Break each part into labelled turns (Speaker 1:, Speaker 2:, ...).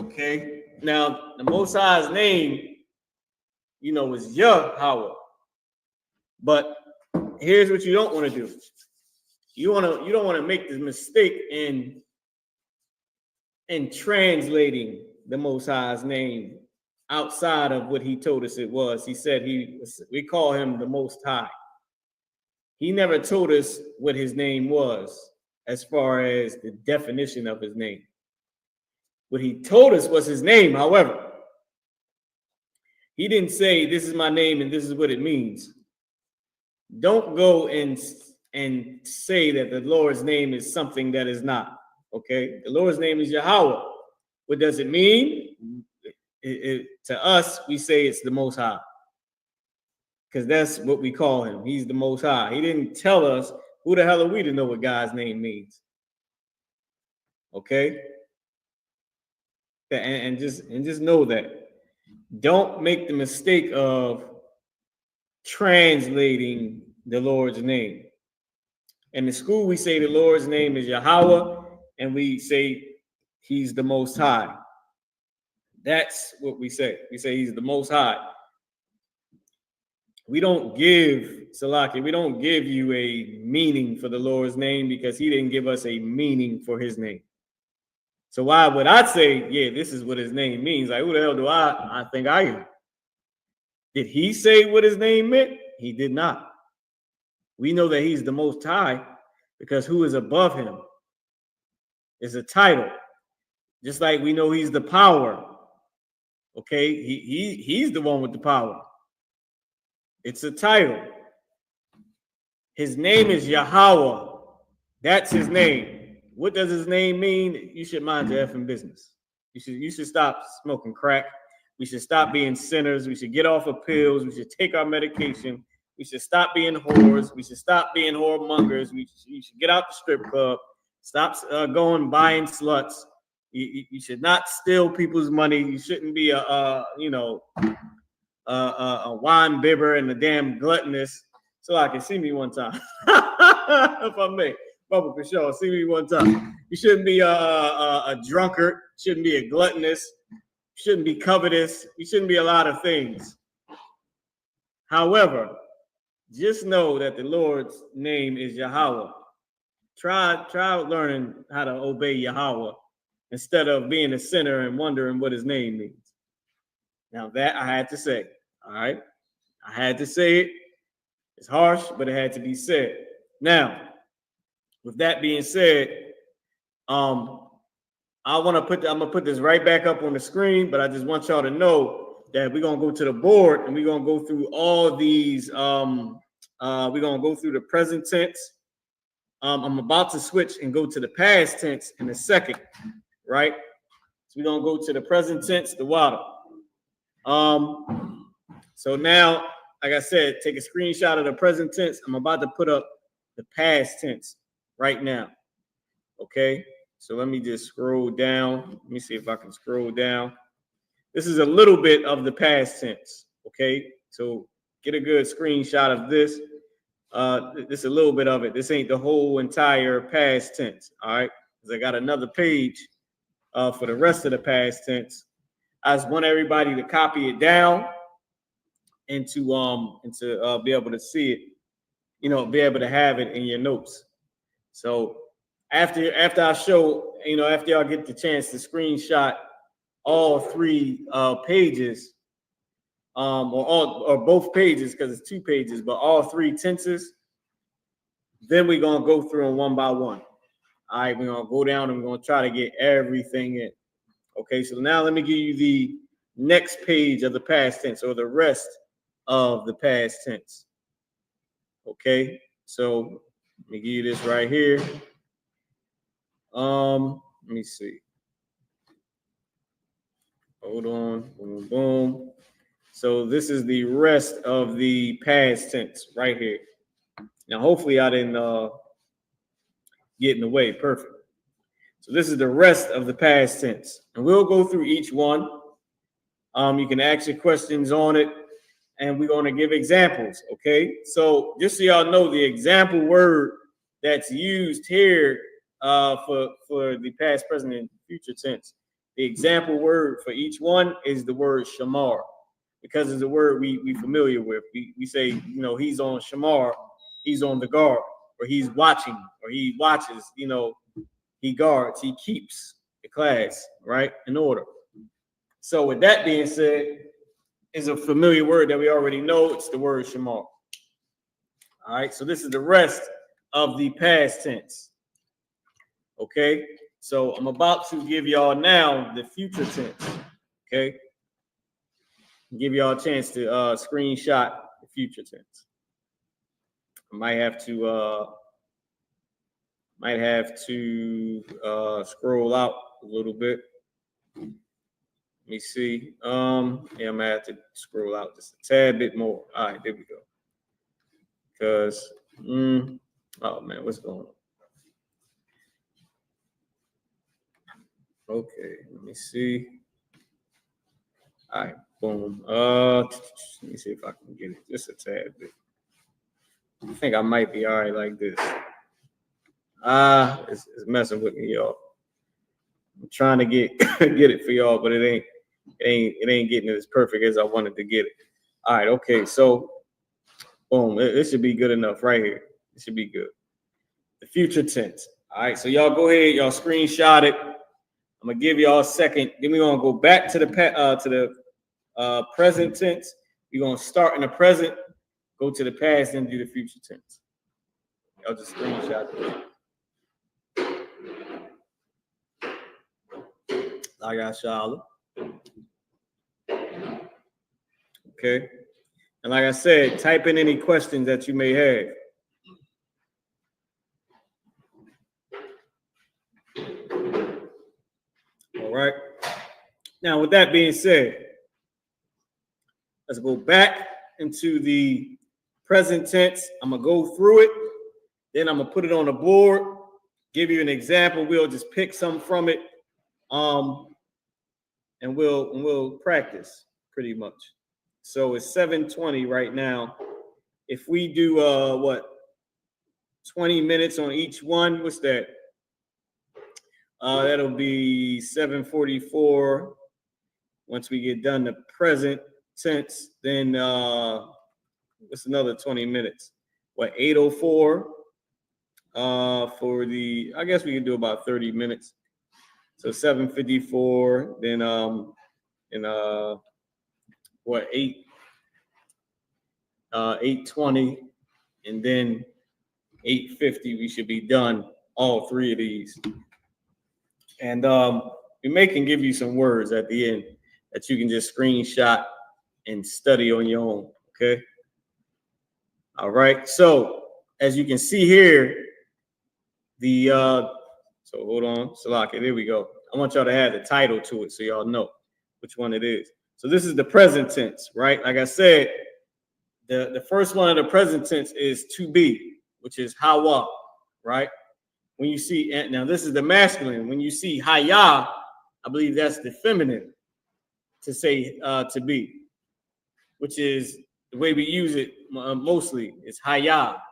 Speaker 1: Okay. Now, the Most High's name, is Yahweh. But here's what you don't want to do. You don't want to make the mistake in translating the Most High's name outside of what he told us it was. He said we call him the Most High. He never told us what his name was as far as the definition of his name. What he told us was his name, however. He didn't say, this is my name and this is what it means. Don't go and say that the Lord's name is something that is not. Okay? The Lord's name is Yahweh. What does it mean? To us, we say it's the Most High. Because that's what we call him. He's the Most High. He didn't tell us. Who the hell are we to know what God's name means? Okay? And just know that. Don't make the mistake of translating the Lord's name. In the school, we say the Lord's name is Yahweh, and we say he's the Most High. That's what we say. We say he's the Most High. We don't give, Salaki, we don't give you a meaning for the Lord's name because he didn't give us a meaning for his name. So why would I say, yeah, this is what his name means? Like, who the hell do I think I am? Did he say what his name meant? He did not. We know that he's the Most High because who is above him is a title. Just like we know he's the power. Okay, he's the one with the power. It's a title. His name is Yahweh. That's his name. What does his name mean? You should mind your effing business. You should stop smoking crack. We should stop being sinners. We should get off of pills. We should take our medication. We should stop being whores. We should stop being whoremongers. You should get out the strip club. Stop going buying sluts. You should not steal people's money. You shouldn't be a wine bibber and a damn gluttonous. So I can see me one time, if I may. Bubba for sure. See me one time. You shouldn't be a drunkard. Shouldn't be a gluttonous. Shouldn't be covetous. You shouldn't be a lot of things. However, just know that the Lord's name is Yahweh. Try learning how to obey Yahweh instead of being a sinner and wondering what his name means. Now that I had to say, all right? I had to say it. It's harsh, but it had to be said. Now, with that being said, I'm gonna put this right back up on the screen, but I just want y'all to know that we're gonna go to the board and we're gonna go through all these. We're gonna go through the present tense. I'm about to switch and go to the past tense in a second, right? So we're gonna go to the present tense, the water. So now, like I said, take a screenshot of the present tense. I'm about to put up the past tense right now. Okay, so let me just scroll down. Let me see if I can scroll down. This is a little bit of the past tense. Okay, so get a good screenshot of this. This is a little bit of it. This ain't the whole entire past tense. All right, because I got another page for the rest of the past tense. I just want everybody to copy it down and to be able to see it, be able to have it in your notes. So after I show, after y'all get the chance to screenshot all three pages, or both pages, because it's 2 pages, but all 3 tenses, then we're gonna go through them one by one. All right, we're gonna go down and we're gonna try to get everything in. Okay, so now let me give you the next page of the past tense, or the rest of the past tense. Okay, so let me give you this right here. Let me see. Hold on. Boom, boom. So this is the rest of the past tense right here. Now, hopefully I didn't get in the way. Perfect. So this is the rest of the past tense. And we'll go through each one. You can ask your questions on it, and we're going to give examples, okay? So just so y'all know, the example word that's used here for the past, present, and future tense The example word for each one is the word shamar, because it's a word we familiar with. We say, you know, he's on shamar, he's on the guard, or he's watching, or he watches, you know, he guards, he keeps the class, right, in order. So with that being said, is a familiar word that we already know. It's the word shamar. All right, so this is the rest of the past tense. Okay, so I'm about to give y'all now the future tense. Okay, give y'all a chance to screenshot the future tense. I might have to scroll out a little bit. Let me see. Yeah, I'm gonna have to scroll out just a tad bit more. All right, there we go. Because oh man, what's going on? Okay, let me see. All right, boom. Let me see if I can get it just a tad bit. I think I might be all right like this. It's messing with me, y'all. I'm trying to get it for y'all, but it ain't getting as perfect as I wanted to get it. All right, okay, so boom, it should be good enough right here. It should be good. The future tense. All right, so y'all go ahead, y'all screenshot it. I'm gonna give y'all a second. Then we're gonna go back to the present tense. We're gonna start in the present, go to the past, and do the future tense. Y'all just screenshot it. I got Charlotte. Okay. And like I said, type in any questions that you may have. All right. Now, with that being said, let's go back into the present tense. I'm going to go through it. Then I'm going to put it on the board, give you an example. We'll just pick some from it. And we'll practice pretty much. So it's 7:20 right now. If we do 20 minutes on each one, what's that? That'll be 7:44. Once we get done the present tense, then what's another 20 minutes? What, 8:04? For the, I guess we can do about 30 minutes. So 7:54, then 8:20, and then 8:50 we should be done, all three of these. And we may can give you some words at the end that you can just screenshot and study on your own. Okay. All right. So as you can see here, the so hold on, Salaki, there we go. I want y'all to add the title to it so y'all know which one it is. So this is the present tense, right? Like I said, the first one of the present tense is to be, which is hawa, right? When you see, now this is the masculine. When you see haya, I believe that's the feminine to say to be, which is the way we use it mostly. It's haya,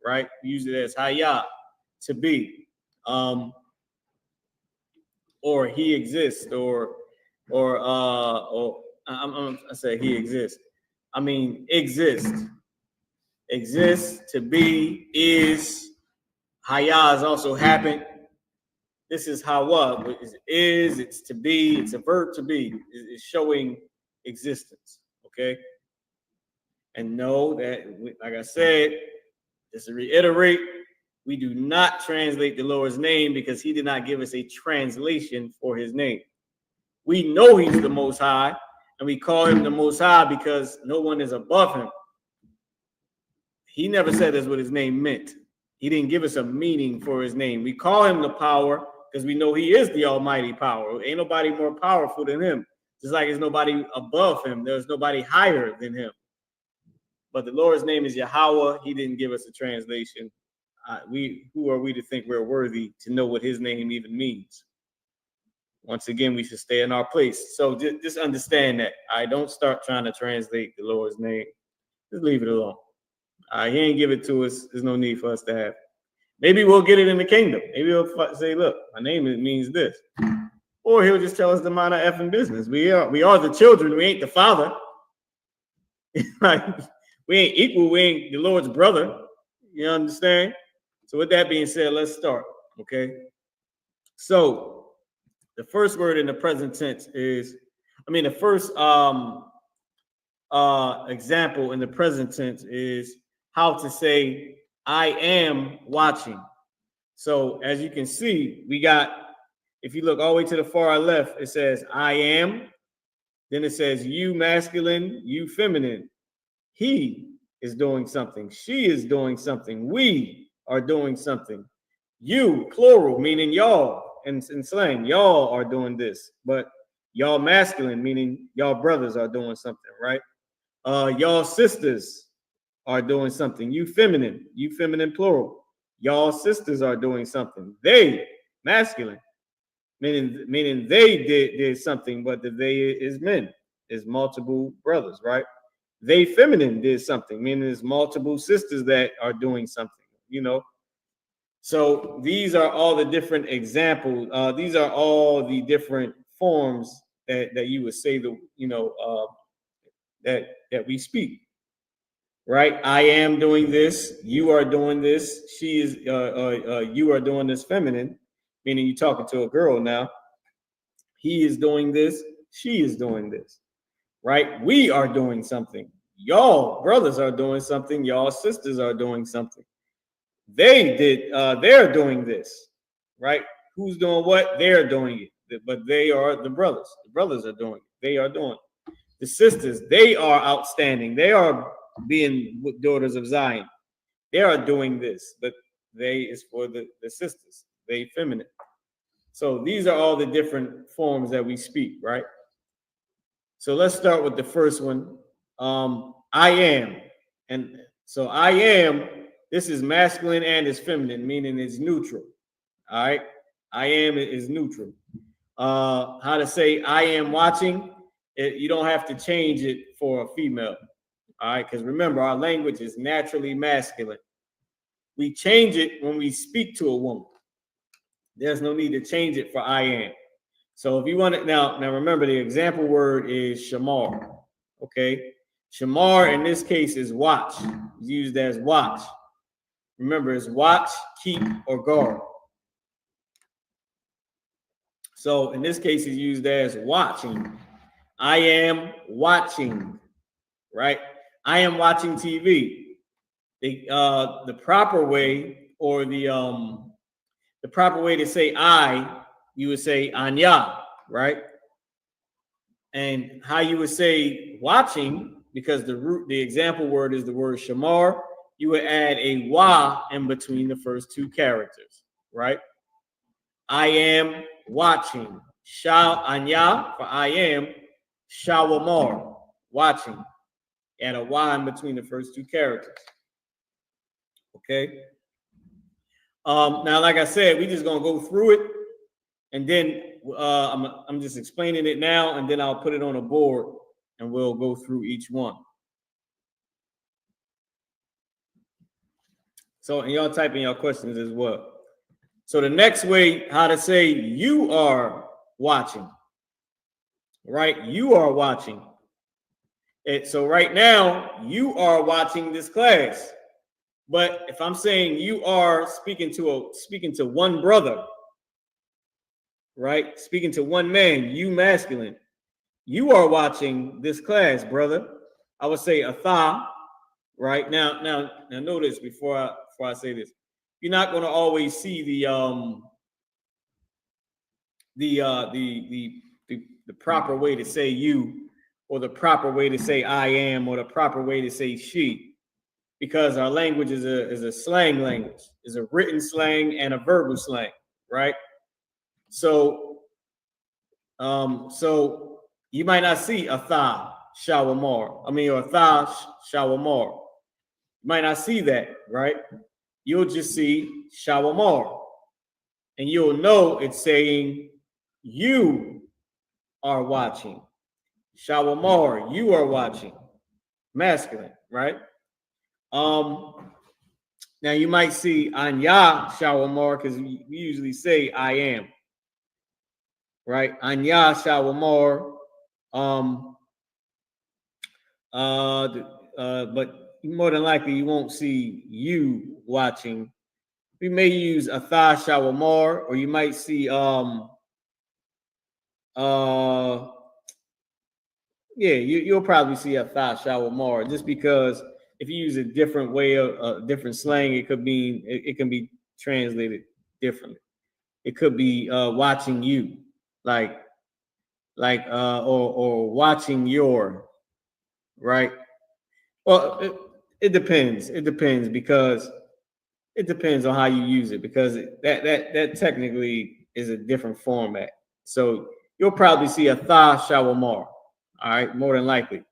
Speaker 1: right? We use it as haya, to be. Or he exists, or I say he exists. I mean exist, to be, is. Haya has also happened. This is hawa, it's to be, it's a verb to be, it's showing existence. Okay. And know that, like I said, just to reiterate, we do not translate the Lord's name because he did not give us a translation for his name. We know he's the Most High, and we call him the Most High because no one is above him. He never said that's what his name meant. He didn't give us a meaning for his name. We call him the power because we know he is the almighty power. Ain't nobody more powerful than him. Just like there's nobody above him. There's nobody higher than him. But the Lord's name is Yahweh. He didn't give us a translation. Who are we to think we're worthy to know what his name even means? Once again, we should stay in our place. So just understand that. I don't start trying to translate the Lord's name. Just leave it alone. He ain't give it to us. There's no need for us to have it. Maybe we'll get it in the kingdom. Maybe we'll say, look, my name means this. or he'll just tell us to mind our effing business. We are the children. We ain't the father. Like, we ain't equal. We ain't the Lord's brother. You understand? So with that being said, let's start. Okay. So the first word in the present tense is, the first example in the present tense is how to say I am watching. So as you can see, we got, if you look all the way to the far left, it says I am. Then it says you masculine, you feminine. He is doing something. She is doing something. We are doing something. You, plural, meaning y'all. In slang, y'all are doing this. But y'all masculine, meaning y'all brothers are doing something, right? Y'all sisters are doing something. You feminine plural. Y'all sisters are doing something. They, masculine, meaning they did something, but the they is men, is multiple brothers, right? They feminine did something, meaning there's multiple sisters that are doing something, So these are all the different examples. These are all the different forms that you would say that we speak. Right? I am doing this. You are doing this. She is. You are doing this. Feminine, meaning you're talking to a girl now. He is doing this. She is doing this. Right? We are doing something. Y'all brothers are doing something. Y'all sisters are doing something. They did. They're doing this. Right? Who's doing what? They're doing it. But they are the brothers. The brothers are doing it. They are doing it. The sisters, they are outstanding. They are being daughters of Zion. They are doing this, but they is for the sisters. They feminine. So these are all the different forms that we speak, right? So let's start with the first one. I am. And so I am, this is masculine and it's feminine, meaning it's neutral. All right. I am is neutral. How to say I am watching, you don't have to change it for a female. All right, because remember, our language is naturally masculine. We change it when we speak to a woman. There's no need to change it for I am. So if you want it now remember the example word is shamar. Okay, shamar in this case is watch. It's used as watch. Remember, it's watch, keep, or guard. So in this case, it's used as watching. I am watching, right? I am watching TV. The proper way, or the proper way to say I, you would say anya, right? And how you would say watching, because the example word is the word shamar, you would add a wa in between the first two characters, right? I am watching. Sha anya for I am, shawamar, watching. Add a Y in between the first two characters. Okay. Now, like I said, we just gonna go through it, and then I'm just explaining it now, and then I'll put it on a board, and we'll go through each one. So, and y'all type in your questions as well. So the next way, how to say you are watching, right? You are watching. So right now, you are watching this class. But if I'm saying you are speaking to one brother, right? Speaking to one man, you masculine. You are watching this class, brother. I would say atha, right? Now notice before I say this, you're not going to always see the proper way to say you, or the proper way to say I am, or the proper way to say she, because our language is a slang language, is a written slang and a verbal slang, right? So you might not see atha shawamar, or atha shawamar. You might not see that, right? You'll just see shawamar, and you'll know it's saying you are watching. Shawamar, you are watching. Masculine, right? Now you might see anya shawamar, because we usually say I am. right? Anya Shawamar. But more than likely you won't see you watching. We may use Atha Shawamar, or you might see you'll probably see Atha Shawamar, just because if you use a different way of different slang, it could mean it can be translated differently. It could be watching you, like or watching your, right? Well, it depends. It depends, because it depends on how you use it, because that technically is a different format. So you'll probably see Atha Shawamar. All right, more than likely.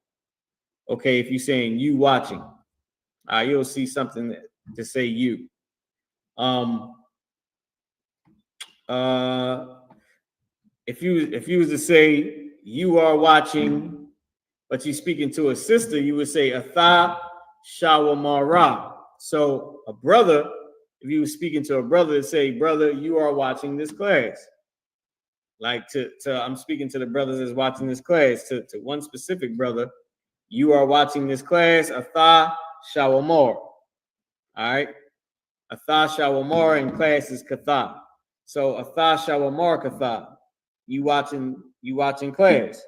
Speaker 1: Okay, if you're saying you watching, you'll see something to say you. If you was to say you are watching, but you're speaking to a sister, you would say Atha Shawamara. So a brother, if you were speaking to a brother, to say, brother, you are watching this class. Like to I'm speaking to the brothers that's watching this class, to one specific brother, you are watching this class, Atha Shawamar. All right. Atha Shawamar in class is Katha. So Atha Shawamar Katha. You watching class.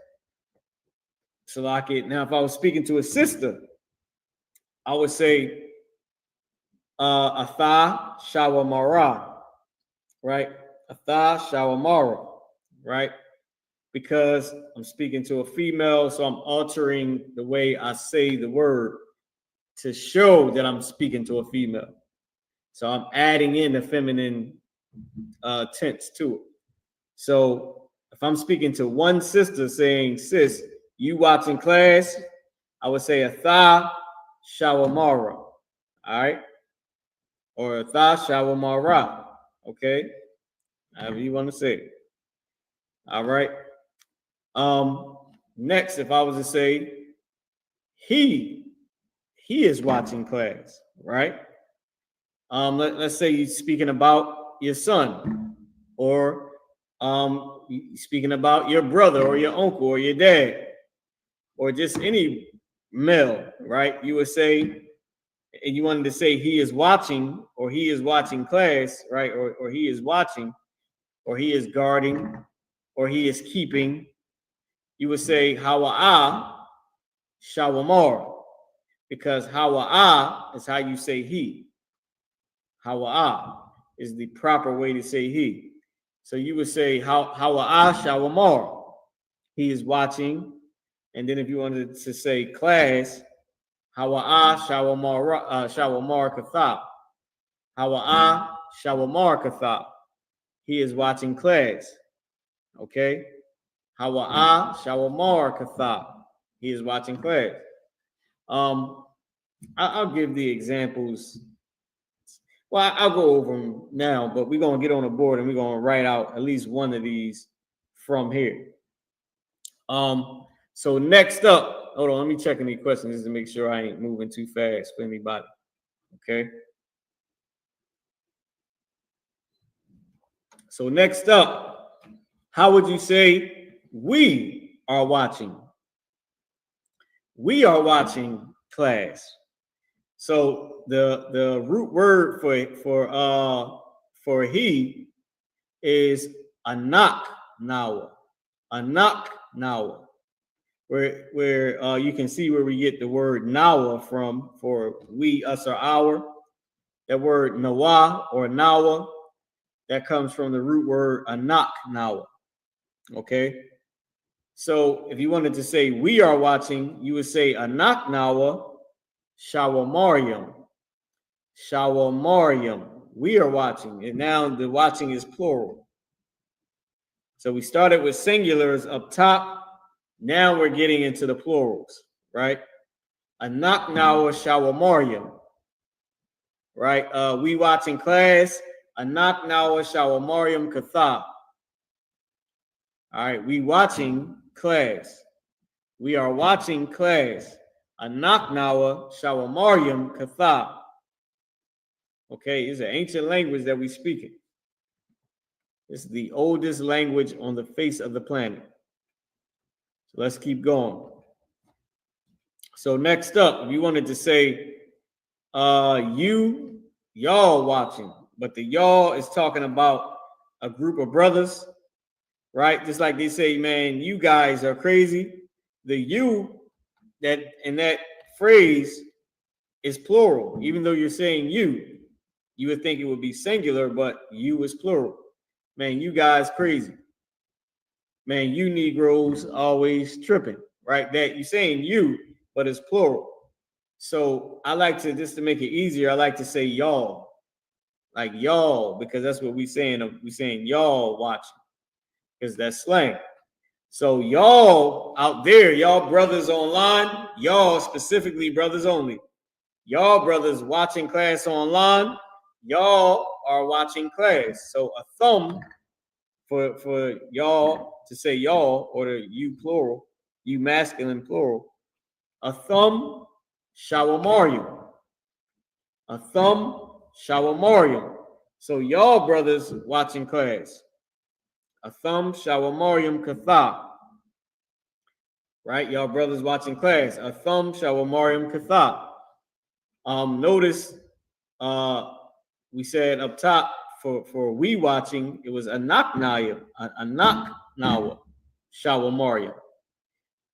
Speaker 1: So like it now, if I was speaking to a sister, I would say Atha Shawamara, right? Atha Shawamara, right? Because I'm speaking to a female, so I'm altering the way I say the word to show that I'm speaking to a female. So I'm adding in the feminine tense to it. So if I'm speaking to one sister saying, sis, you watching class, I would say Atha Shawamara, all right? Or Atha Shawamara, okay? However you want to say it. All right. Next, if I was to say he is watching class, right? Let's say you're speaking about your son, or speaking about your brother or your uncle or your dad, or just any male, right? You would say, and you wanted to say he is watching, or he is watching class, right? Or he is watching, or he is guarding, or he is keeping. You would say Hawa'a Shawamar, because Hawa'a is how you say he. Hawa'a is the proper way to say he. So you would say Hawa'a Shawamar. He is watching. And then if you wanted to say class, Hawa'a Shawamar Katha. Hawa'a Shawamar Katha. He is watching class. Okay? Hawa'a Shawamar Katha. He is watching class. I'll give the examples. Well, I'll go over them now, but we're going to get on the board and we're going to write out at least one of these from here. So next up, hold on, let me check any questions just to make sure I ain't moving too fast for anybody. Okay. So next up, how would you say we are watching? We are watching class. So the root word for he is anak nawa. Anak nawa. Where you can see where we get the word nawa from, for we, us, or our. That word nawa or nawa, that comes from the root word anak nawa. Okay. So if you wanted to say we are watching, you would say anak nawa Shawamariam. Shawamariam. We are watching. And now the watching is plural. So we started with singulars up top. Now we're getting into the plurals, right? Anak nawa Shawamariam. Right? We watching class. Anak nawa Shawamariam Katha. All right, we watching class. We are watching class. Anak nawa Shawamariam Katha. Okay, it's an ancient language that we speaking. It's the oldest language on the face of the planet. So let's keep going. So next up, if you wanted to say y'all watching, but the y'all is talking about a group of brothers, right? Just like they say, man, you guys are crazy. The you that in that phrase is plural. Even though you're saying you would think it would be singular, but you is plural. Man, you guys crazy. Man, you Negroes always tripping, right? That you're saying you, but it's plural. So I like to, just to make it easier, I like to say y'all, like y'all, because that's what we saying. We saying y'all watching, because that's slang. So y'all out there, y'all brothers online, y'all specifically brothers only, y'all brothers watching class online, y'all are watching class. So a thumb for y'all to say y'all, or the you plural, you masculine plural. A thumb, shawamarium. A thumb, shawamarium. So y'all brothers watching class. A thumb, shawamarium katha. Right? Y'all brothers watching class. A thumb, shawamarium katha. Notice we said up top for we watching, it was anaknaya, anaknawa, shawamarium.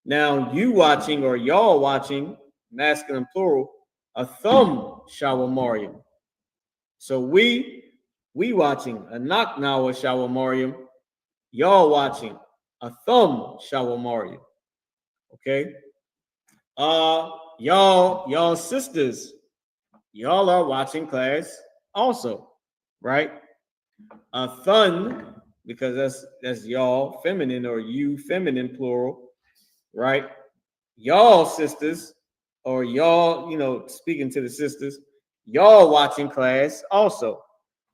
Speaker 1: Now you watching or y'all watching, masculine plural, a thumb shawamarium. So we watching a naknawa shawamarium, y'all watching a thumb shawamarium. Okay. Y'all sisters, y'all are watching class also, right? A thun, because that's y'all feminine or you feminine plural, right? Y'all sisters, or y'all, speaking to the sisters, y'all watching class also.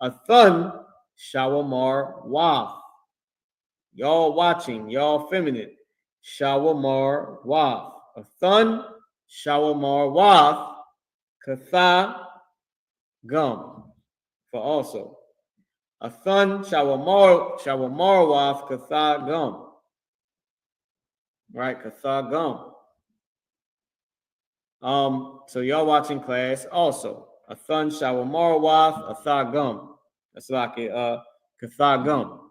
Speaker 1: A thun, shawamar waf. Y'all watching, y'all feminine, shawamar waf. A thun, shawamar waf, katha gum, for also. A thun, shawamar waf, katha gum. Right, katha gum. So y'all watching class also. A thun shawamar waf, a tha gum. That's like a katha gum.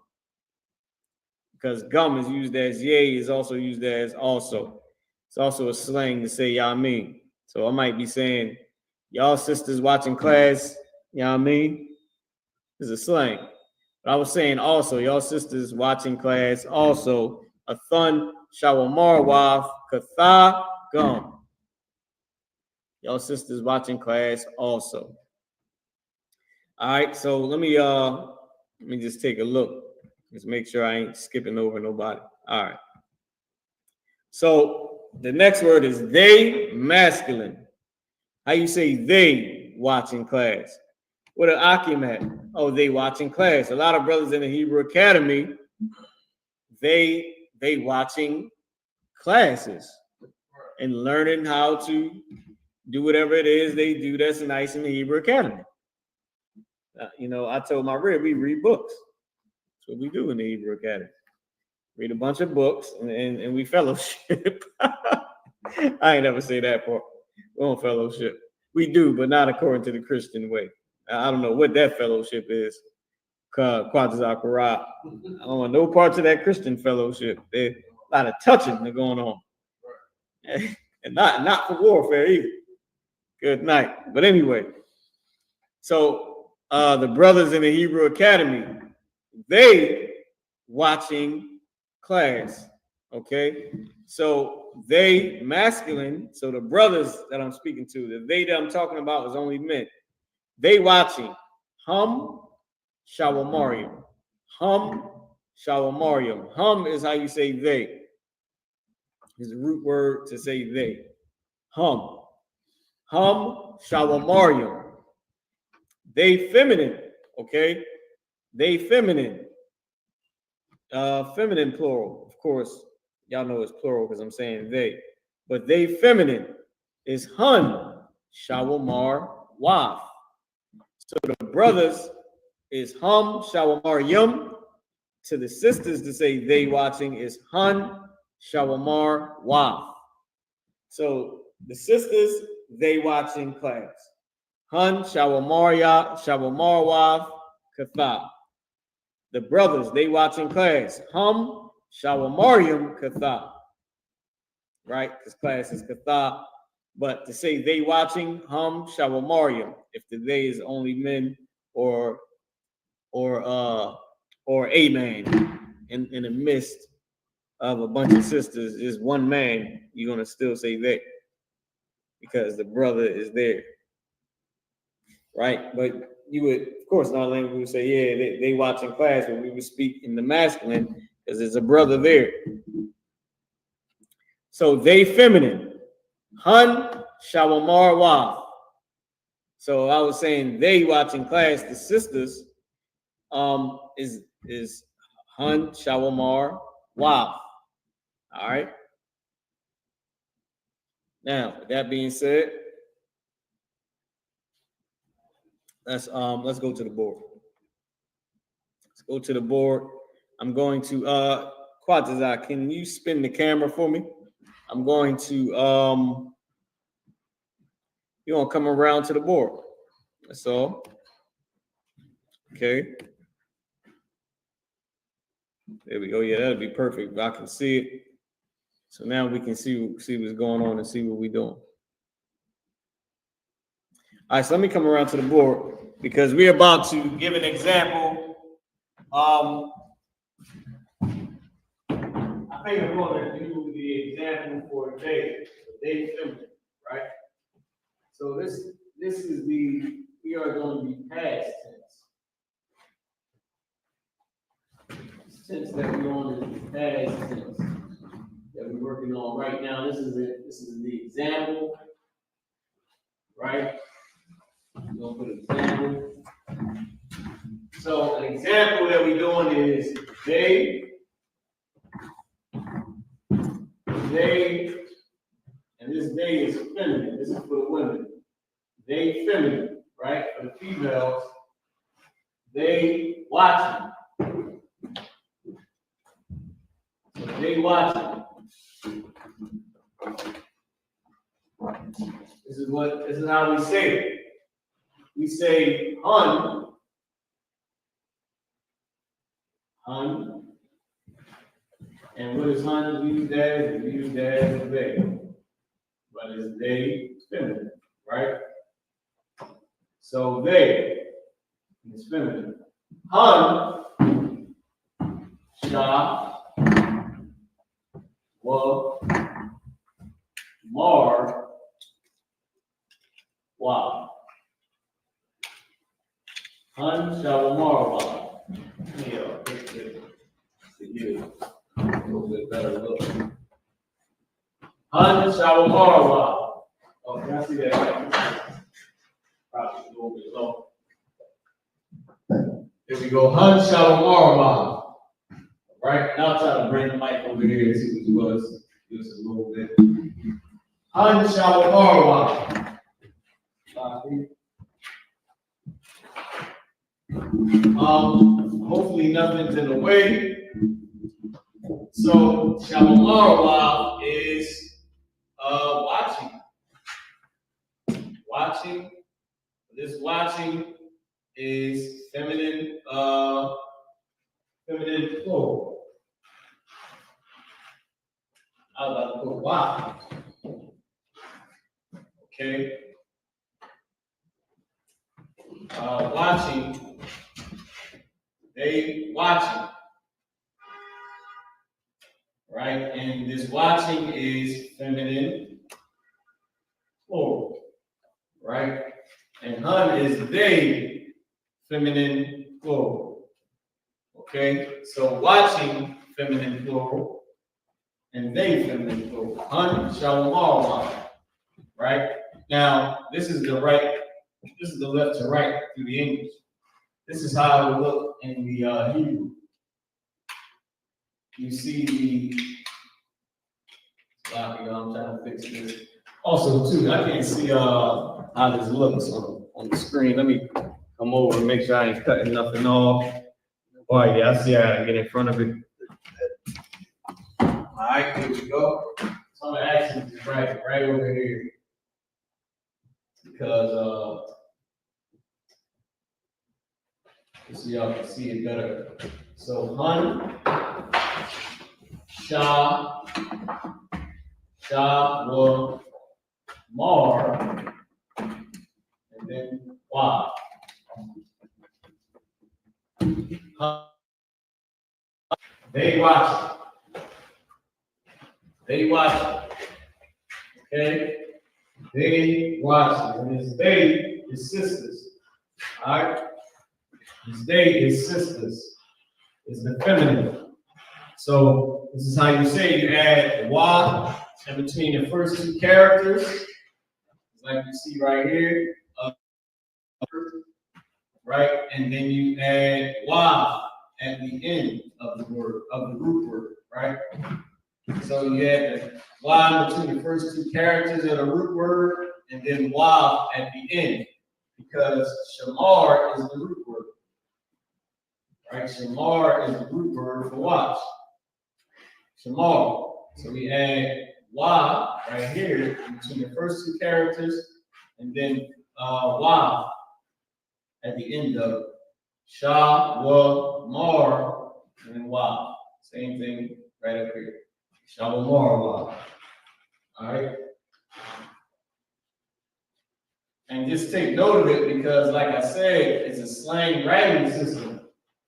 Speaker 1: Because gum is used as yay, is also used as also. It's also a slang to say y'all mean. So I might be saying, y'all sisters watching class, y'all mean? It's a slang. But I was saying also, y'all sisters watching class also. A thun shawamar waf, katha gum. Y'all sisters watching class also. All right, so let me just take a look. Just make sure I ain't skipping over nobody. All right. So the next word is they, masculine. How you say they watching class? What an akim at? Oh, they watching class. A lot of brothers in the Hebrew Academy, they watching classes and learning how to do whatever it is they do that's nice in the Hebrew Academy. I told my rib, we read books. That's what we do in the Hebrew Academy. Read a bunch of books and we fellowship. I ain't never say that part. We don't fellowship. We do, but not according to the Christian way. I don't know what that fellowship is. Quadzakara. I don't want no parts of that Christian fellowship. There's a lot of touching going on. And not for warfare either. Good night. But anyway, so the brothers in the Hebrew Academy, they watching class. Okay, so they masculine. So the brothers that I'm speaking to, the they that I'm talking about is only men. They watching hum shawamarium. Hum shawamarium. Hum is how you say they. It's a root word to say they. Hum shawamarium. They feminine. Okay, they feminine. Feminine plural, of course. Y'all know it's plural because I'm saying they. But they feminine is hun shawamar waf. So the brothers is hum shawamar yum. to the sisters to say they watching is Hun, Shawamar, Waf. So the sisters, they watching class. Hun, Shawamar, Shawamar, Waf, Katha. The brothers, they watching class. Hum, Shawamariam, Katha. Right? Because class is Katha. But to say they watching, Hum, Shawamariam, if the they is only men or a man in the midst of a bunch of sisters is one man, you're gonna still say they because the brother is there, right? But you would, of course, in our language, we would say, yeah, they watching class, but we would speak in the masculine because there's a brother there. So they feminine, Hun, Shawamar, Waf. So I was saying they watching class, the sisters, is Hun, Shawamar, Waf. All right. Now, with that being said, let's go to the board. Let's go to the board. I'm going to Quatazak, can you spin the camera for me? I'm going to you're gonna come around to the board. That's all. Okay. There we go. Yeah, that'll be perfect. I can see it. So now we can see what's going on and see what we're doing. All right, so let me come around to the board because we're about to give an example. I think I'm going to do the example for they feminine, right? So this is we are going to be past tense. Tense that we're on is past tense that we're working on right now. This is it. This is the example, right? I'm gonna put an example. So an example that we're doing is they, and this they is feminine. This is for the women. They feminine, right? For the females, they watching. So they watching. This is how we say it. We say Hun, and what is Hun used as? It's used as they, but it's they feminine, right? So they is feminine. Hun, Sha, Wa, Mar, Wa. Hun, Sha, Mar, Wa. Yeah, to get a little bit better look. Hun, Sha, Mar, Wa. Oh, can I see that? Probably a little bit low. Here we go. Hun, Sha, Mar, Wa. Right? Now try to bring the mic over here and see what it was. Give us a little bit. Hun, Sha, Mar, Wa. Hopefully nothing's in the way. So Shawamar is watching. Watching. This watching is feminine plural. I was about to put wow. Okay. Watching. They watching. Right? And this watching is feminine plural. Right? And Hun is they, feminine plural. Okay? So watching, feminine plural. And they, feminine plural. Hun, Shawamar. Right? Now, this is the left to right through the English. This is how it would look in the Hebrew. You see I'm trying to fix this. Also, too, I can't see how this looks on the screen. Let me come over and make sure I ain't cutting nothing off. All right, yeah, I see how to get in front of it. All right, here we go. Some actions is right over here. Because so y'all can see it better. So Hun, Shah, Wa, Mar, and then Wa. They watch it. They watch it. Okay? They watch it. And this they is sisters. Alright? This they is sisters. It's the feminine. So this is how you say you add wa in between the first two characters. Like you see right here. Right? And then you add wa at the end of the word, of the root word, right? So you add the wa between the first two characters of the root word, and then wa at the end, because shamar is the root word. Right? Shamar is the root word for watch. Shamar. So we add wa right here between the first two characters, and then wa at the end of it. Sha, wa, mar, and then wa. Same thing right up here. Sha, wa, mar, wa. All right. And just take note of it because, like I said, it's a slang writing system.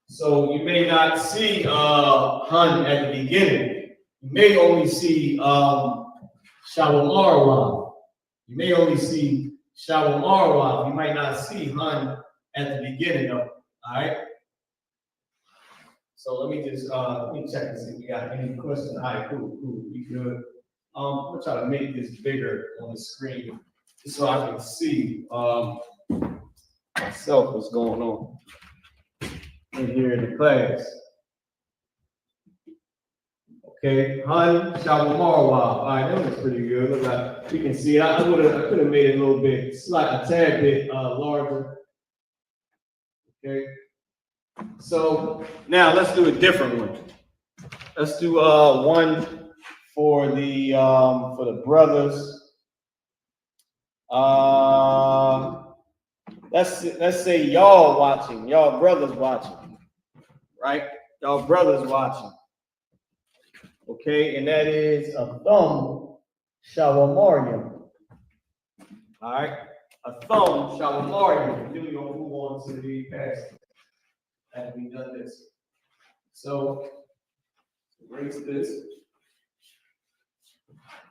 Speaker 1: So you may not see Hun at the beginning. You may only see Sha, wa, mar, wa. You may only see Sha, wa, mar, wa. You might not see Hun at the beginning of it. All right. So let me just let me check and see if we got any questions. All right, cool. We good. I'm gonna try to make this bigger on the screen just so I can see myself what's going on in here in the class. Okay, Hun, Sha, wa, mar, wa. All right, that was pretty good. Look like you can see. I could have made it a little bit, a tad bit larger. Okay. So now let's do a different one. Let's do one for the brothers. Let's say y'all watching, y'all brothers watching, right? Y'all brothers watching. Okay, and that is a thumb shawamarium. All right, a thumb shawamarium. Then we're gonna move on to the passage. Have we done this? So erase this.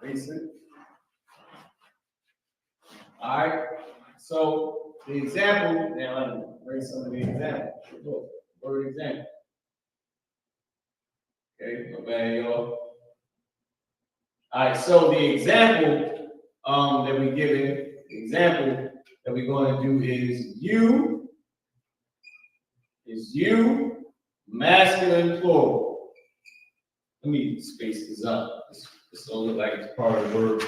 Speaker 1: Erase it. All right. So the example, now I'm gonna erase some of the example. Word example. Okay, go back, y'all. All right, so the example that we're giving, the example that we're going to do is you, masculine plural. Let me space this up. This don't look like it's part of the word.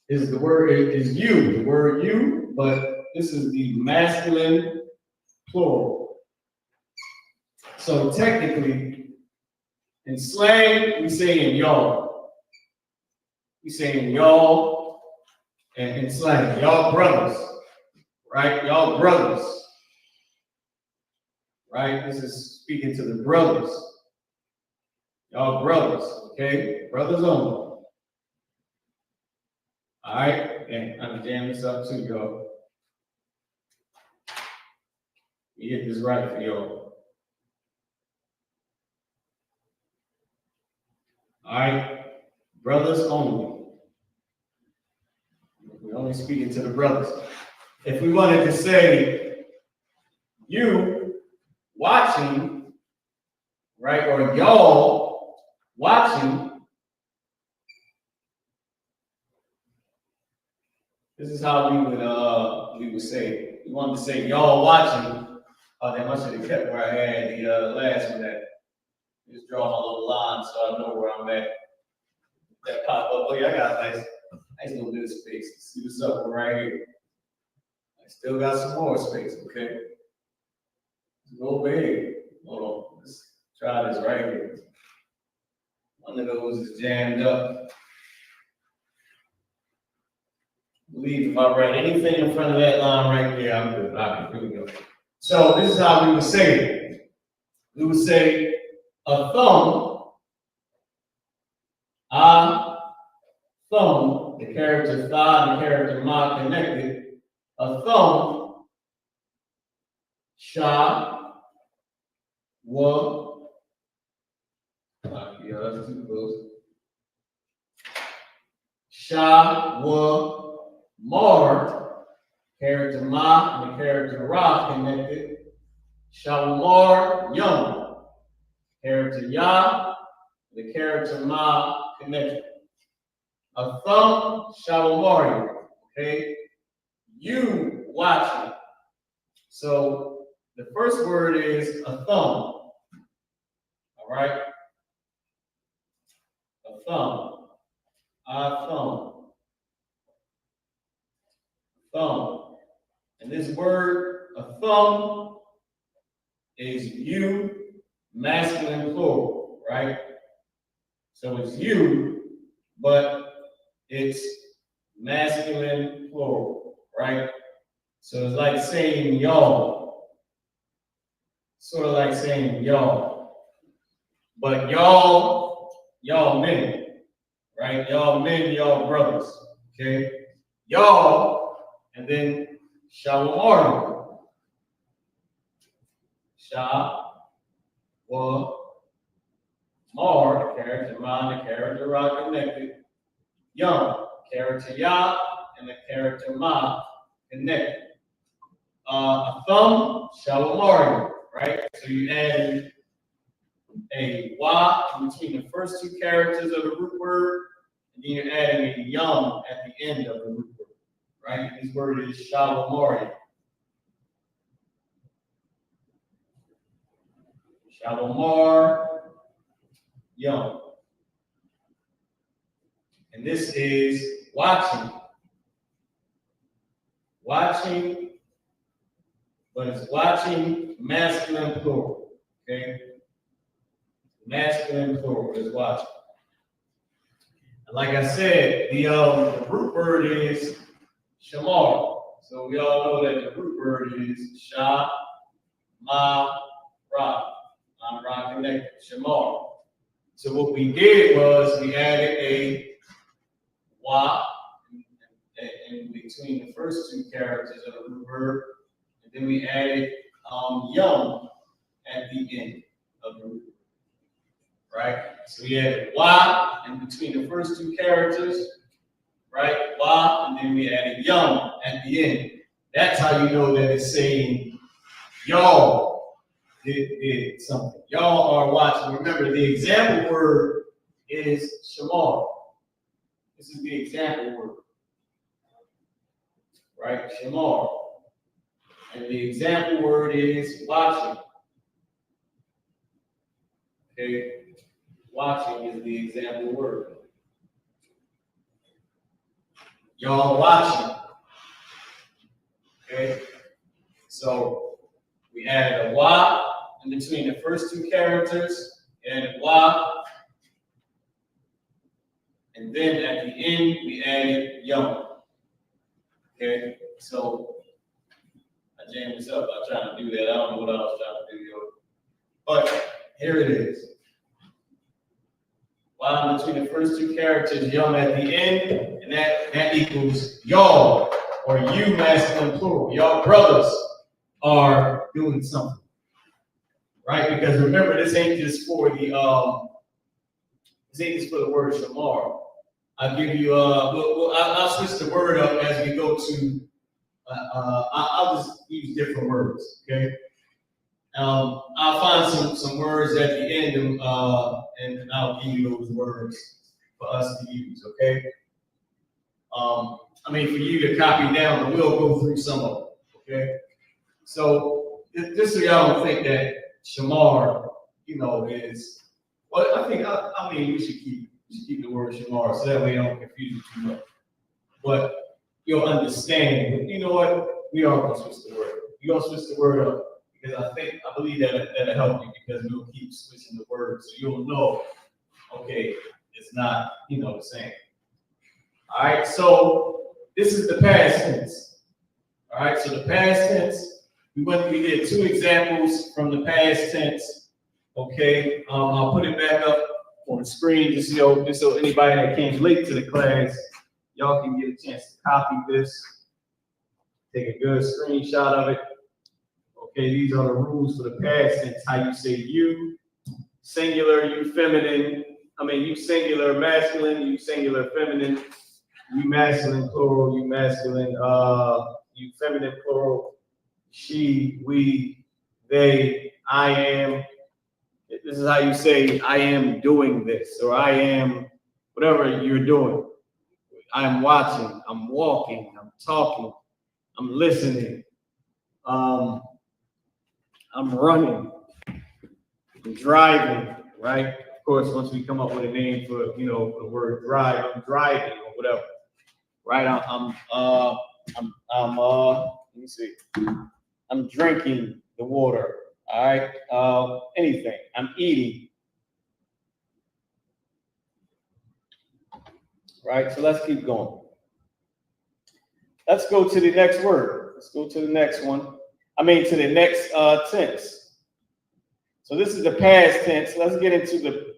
Speaker 1: The word is you, the word you, but this is the masculine plural. So technically, in slang, we say in y'all. We say in y'all, and in slang, y'all brothers, right? Y'all brothers, right? This is speaking to the brothers. Y'all brothers, okay? Brothers only. All right, and I'm jamming this up too, y'all. We get this right for y'all. All right, brothers only. We're only speaking to the brothers. If we wanted to say you watching, right, or y'all watching, this is how we would say. We wanted to say y'all watching. Then I should have kept where I had the last one at. Just draw my little line so I know where I'm at. That pop up. Oh yeah, I got a nice little bit of space. Let's see what's up right here. I still got some more space, okay? Let's go over here.
Speaker 2: Hold on, let's try this right here. One of those is jammed up. I believe if I write anything in front of that line right there, I'm good. Here we go. So this is how we would say it. We would say a thumb, thumb, the character tha and the character ma connected. A thumb, sha, wa, yeah, that's too close. Sha, wa, mar, character ma and the character ra connected. Sha, mar, young, character ya, the character ma connected. A thumb, shalomari, okay? You watching. So the first word is a thumb, all right? A thumb, a thumb, thumb. And this word, a thumb, is you, masculine plural, right? So it's you, but it's masculine plural, right? So it's like saying y'all. Sort of like saying y'all. But y'all men, right? Y'all men, y'all brothers, okay? Y'all, and then shalom. Sha, wa, mar, the character ma, the character ra connected. Young, character ya, and the character ma connected. A thumb, shalomari, right? So you add a wa in between the first two characters of the root word, and then you're adding a yum at the end of the root word, right? This word is shalomari. Shalomar, yum. And this is watching. Watching, but it's watching masculine plural, okay? Masculine plural is watching. And like I said, the root word is shamar. So we all know that the root word is sha, ma, ra. Ma, ra connected, shamar. So what we did was we added a wa in between the first two characters of the root verb, and then we added yum at the end of the root verb, right? So we added wa in between the first two characters, right? Wa, and then we added yum at the end. That's how you know that it's saying y'all did something. Y'all are watching. Remember, the example word is shamar. This is the example word, right? Shamar. And the example word is watching. Okay? Watching is the example word. Y'all watching. Okay? So we added a wa in between the first two characters, and wa. And then at the end, we added yum. Okay? So I jammed this up by trying to do that. I don't know what I was trying to do, but here it is. Wa in between the first two characters, yum at the end, and that equals y'all, or you masculine plural. Y'all brothers are doing something. Right? Because remember, this ain't just for the word shamar. I'll give you I'll switch the word up as we go to I'll just use different words, okay? I'll find some words at the end and I'll give you those words for us to use, okay? I mean for you to copy down, but we'll go through some of them, okay? So just so y'all don't think that shamar, is well. I mean we should keep the word shamar so that way you don't confuse it too much. But you'll understand. You know what? We are gonna switch the word. You're gonna switch the word up because I believe that'll help you, because we'll keep switching the words, so you'll know, okay, it's not, the same. All right, so this is the past tense. All right, so the past tense, we did 2 examples from the past tense. Okay, I'll put it back up on the screen just so anybody that came late to the class, y'all can get a chance to copy this, take a good screenshot of it. Okay, these are the rules for the past tense. How you say you, singular, you feminine. You singular masculine, you singular feminine, you masculine plural, you masculine, you feminine plural, she, we, they, I am. This is how you say I am doing this, or I am whatever you're doing. I'm watching, I'm walking, I'm talking, I'm listening, I'm running, I'm driving, right? Of course, once we come up with a name for, the word drive, I'm driving or whatever, right? Let me see. I'm drinking the water, all right? Anything. I'm eating. Right, so let's keep going. Let's go to the next word. Let's go to the next one. To the next tense. So this is the past tense. Let's get into the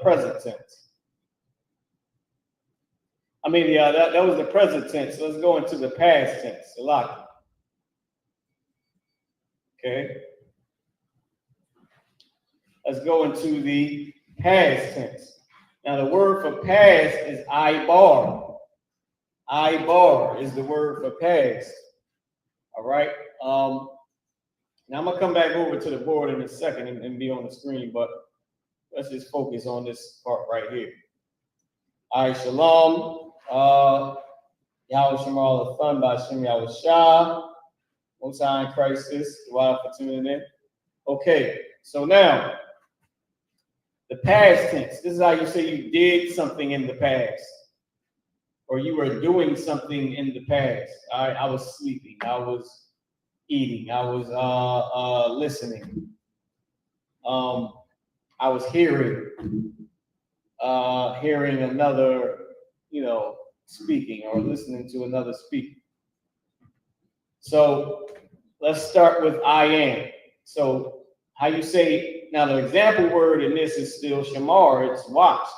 Speaker 2: present tense. That was the present tense. Let's go into the past tense. Salaki. Okay. Let's go into the past tense. Now the word for past is ibar. Ibar is the word for past. All right. Now I'm gonna come back over to the board in a second and be on the screen, but let's just focus on this part right here. All right, shalom. Yahweh Shemal Thun by Shem Yahweh Shah. Most High in Christ is. Wow for tuning in. Okay, so now the past tense. This is how you say you did something in the past, or you were doing something in the past. All right, I was sleeping. I was eating. I was listening. I was hearing another, speaking, or listening to another speaking. So let's start with I am. So how you say, now the example word in this is still shamar, it's watched.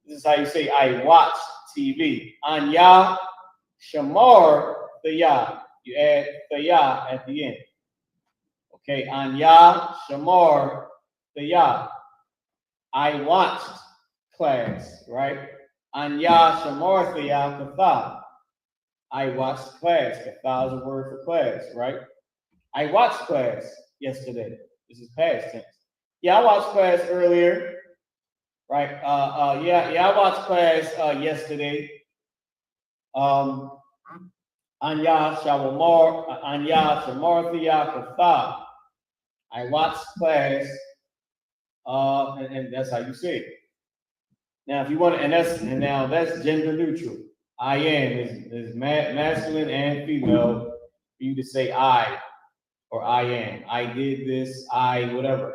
Speaker 2: This is how you say I watched TV. Anya shamar the ya. You add the ya at the end. Okay, Anya shamar the ya. I watched class, right? Anya shamar the ya katha. I watched class. Katha is a word for class, right? I watched class yesterday. This is past tense. Yeah, I watched class earlier, right? I watched class yesterday. Anya shamarthia katha. I watched class, and that's how you say it. Now, if you want, that's gender neutral. I am is masculine and female. For you to say I or I am. I did this. I whatever.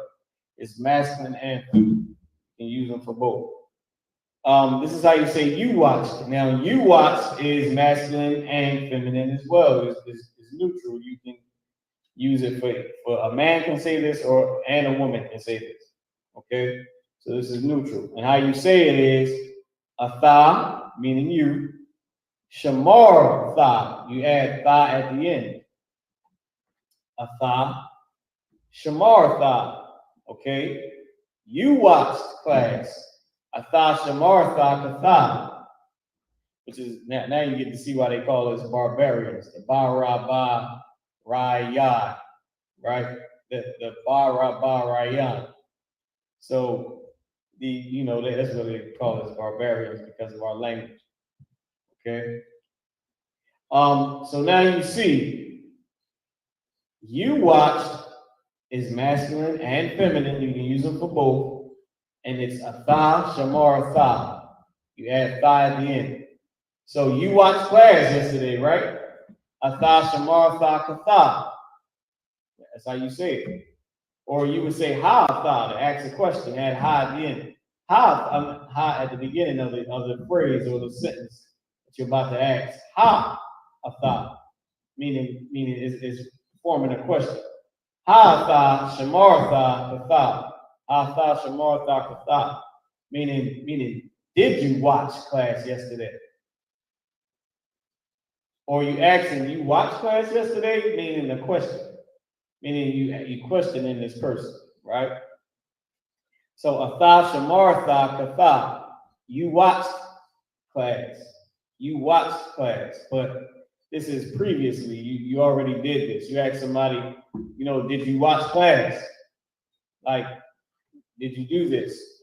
Speaker 2: It's masculine and female. You can use them for both. This is how you say you watched. Now, you watched is masculine and feminine as well. It's neutral. You can use it for a man can say this, and a woman can say this. Okay, so this is neutral. And how you say it is atha, meaning you. Shamar tha, you add tha at the end. Atha, shamar tha. Okay, you watched class. Atha shamar tha katha, which is now you get to see why they call us barbarians. The Ba Raya, right? The Ba Rayan. So that's what they call us barbarians because of our language. Okay. So now you see, you watched is masculine and feminine. You can use them for both, and it's atha shamar tha. You add tha at the end. So you watched class yesterday, right? Atha shamar tha katha. That's how you say it. Or you would say ha tha to ask a question, add ha at the end. Ha at the beginning of the phrase or the sentence that you're about to ask. Ha a tha, meaning is forming a question. Ha tha shamar tha katha. Ha tha shamar tha katha. Meaning, did you watch class yesterday? Or you asking, you watched class yesterday? Meaning the question. Meaning you questioning this person, right? So atha shamartha katha. You watched class. You watched class. But this is previously. You already did this. You asked somebody, did you watch class? Like, did you do this?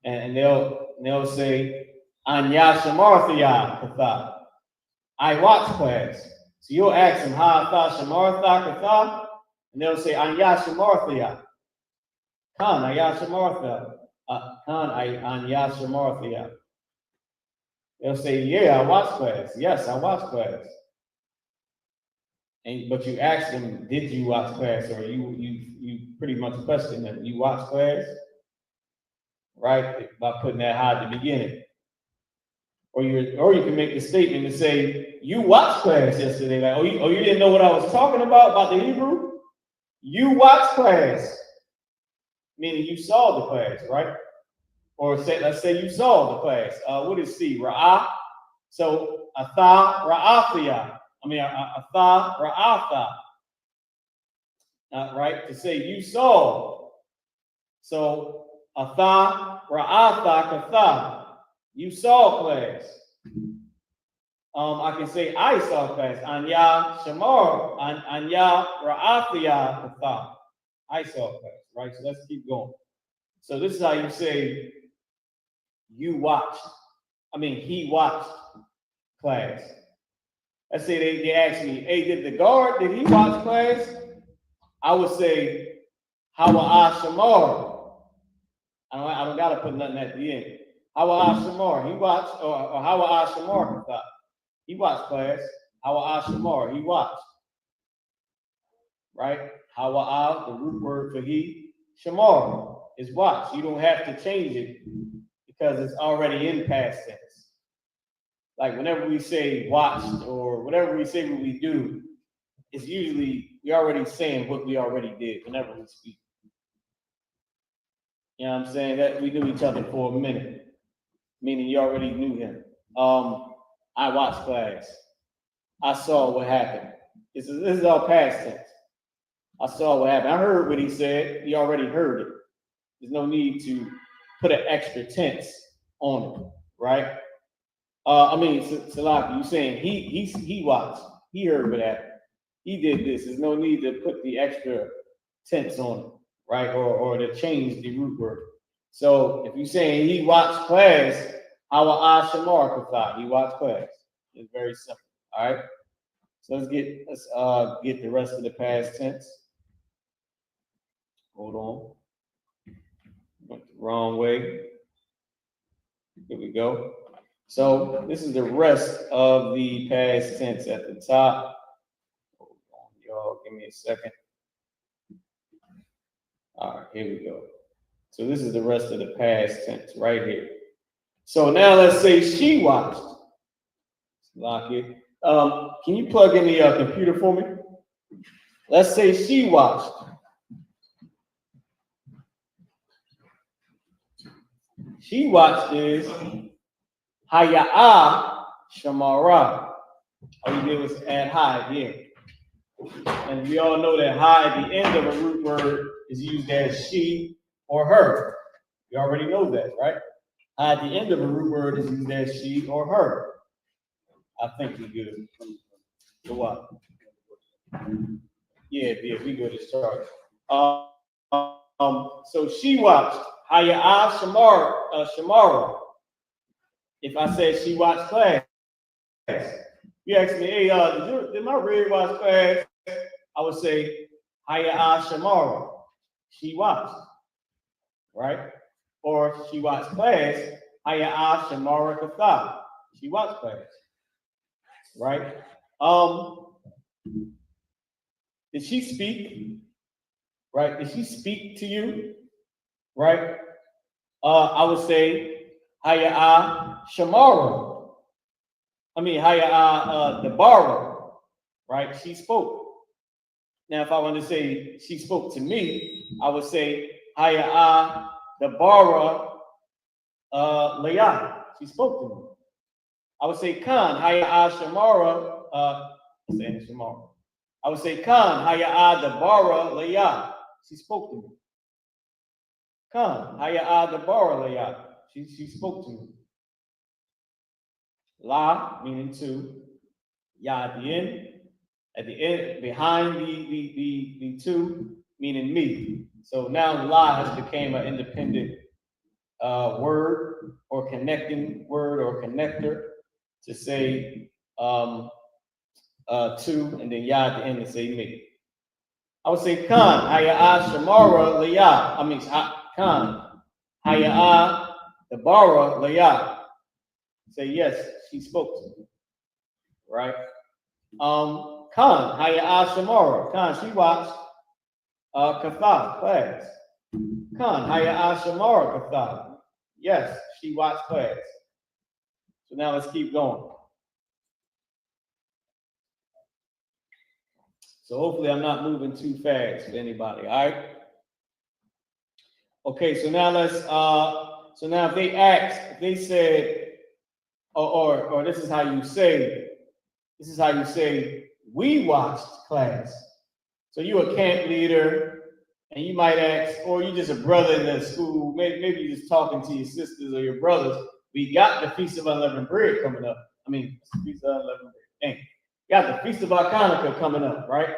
Speaker 2: And they'll say, Anya shamartha katha. I watched class. So you'll ask them, ha tha shamartha katha, and they'll say, Anya shamartha. Khan aya shamartha. Khan anya shamartha. They'll say, yeah, I watched class. Yes, I watched class. But you ask them, did you watch class? Or you pretty much question them, you watched class? Right? By putting that ha at the beginning. Or you can make the statement and say, you watched class yesterday. Like, you didn't know what I was talking about the Hebrew? You watched class. Meaning you saw the class, right? Or let's say you saw the class. What is C? Ra'ah. So atha ra'athia. Atha ra'atha. Right? To say you saw. So atha ra'atha katha. You saw class. I can say I saw class. Anya shamar. Anya ra'athia katha. I saw class. Right? So let's keep going. So this is how you say you watched. He watched class. Let's say they ask me, hey, did he watch class? I would say, Hawa Shamar. I don't gotta put nothing at the end. Hawa Shamar, he watched, or Hawa Shamar, he watched class. Hawa Shamar, he watched. Right? Hawa, the root word for he, Shamar is watch. You don't have to change it because it's already in past tense. Like whenever we say watched or whatever we say what we do, it's usually we already saying what we already did whenever we speak. You know what I'm saying? That we knew each other for a minute, meaning you already knew him. I watched class. I saw what happened. This is all past tense. I saw what happened. I heard what he said. He already heard it. There's no need to put an extra tense on it, right? Salaki, you saying he watched, he heard what happened, he did this. There's no need to put the extra tense on it, right? Or to change the root word. So if you're saying he watched class, Hawa Shamar Katha, he watched class. It's very simple. All right. So let's get the rest of the past tense. Hold on. Went the wrong way. Here we go. So this is the rest of the past tense at the top. Hold on, y'all. Give me a second. All right, here we go. So this is the rest of the past tense right here. So now let's say she watched. Lock it. Can you plug in the computer for me? Let's say she watched. She watched is Haya'a Shamara. All you did was add ha again. And we all know that ha at the end of a root word is used as she or her. You already know that, right? Ha at the end of a root word is used as she or her. I think we're good. So what? Yeah, we good to start. So she watched Haya'a Shamara. If I said she watched class, you ask me, hey, did my red watch class? I would say Haya'a Shamara. She watched, right? Or she watched class. Haya'a Shamara Katha. She watched class, right?
Speaker 1: Did she speak? Right? Did she speak to you? Right? I would say Haya'ah Shamara. Haya'ah Deborah. Right? She spoke. Now, if I want to say she spoke to me, I would say Haya'ah Deborah Leah. She spoke to me. I would say Khan Haya'ah Shamara. I'm saying Shamara. I would say Khan Haya'ah Deborah Leah. She spoke to me. Khan Haya'ah Deborah Leah. She spoke to me. La meaning to, Ya at the end, behind the two, meaning me. So now La has become an independent word or connecting word or connector to say to, and then Ya at the end to say me. I would say Khan Haya'ah Shamara Leah. Khan Haya'ah Deborah Leah. Say yes, she spoke to me. Right? Khan Haya'ah Shamara. Khan, she watched Kathah class. Khan Haya'ah Shamara Kathah. Yes, she watched class. So now let's keep going. So hopefully I'm not moving too fast for anybody, all right? Okay, so now let's so now if they ask, if they said, or this is how you say, we watched class. So you're a camp leader, and you might ask, or you're just a brother in the school, maybe you're just talking to your sisters or your brothers. We got the Feast of Unleavened Bread coming up. Feast of Unleavened Bread. Got the Feast of Hanukkah coming up, right?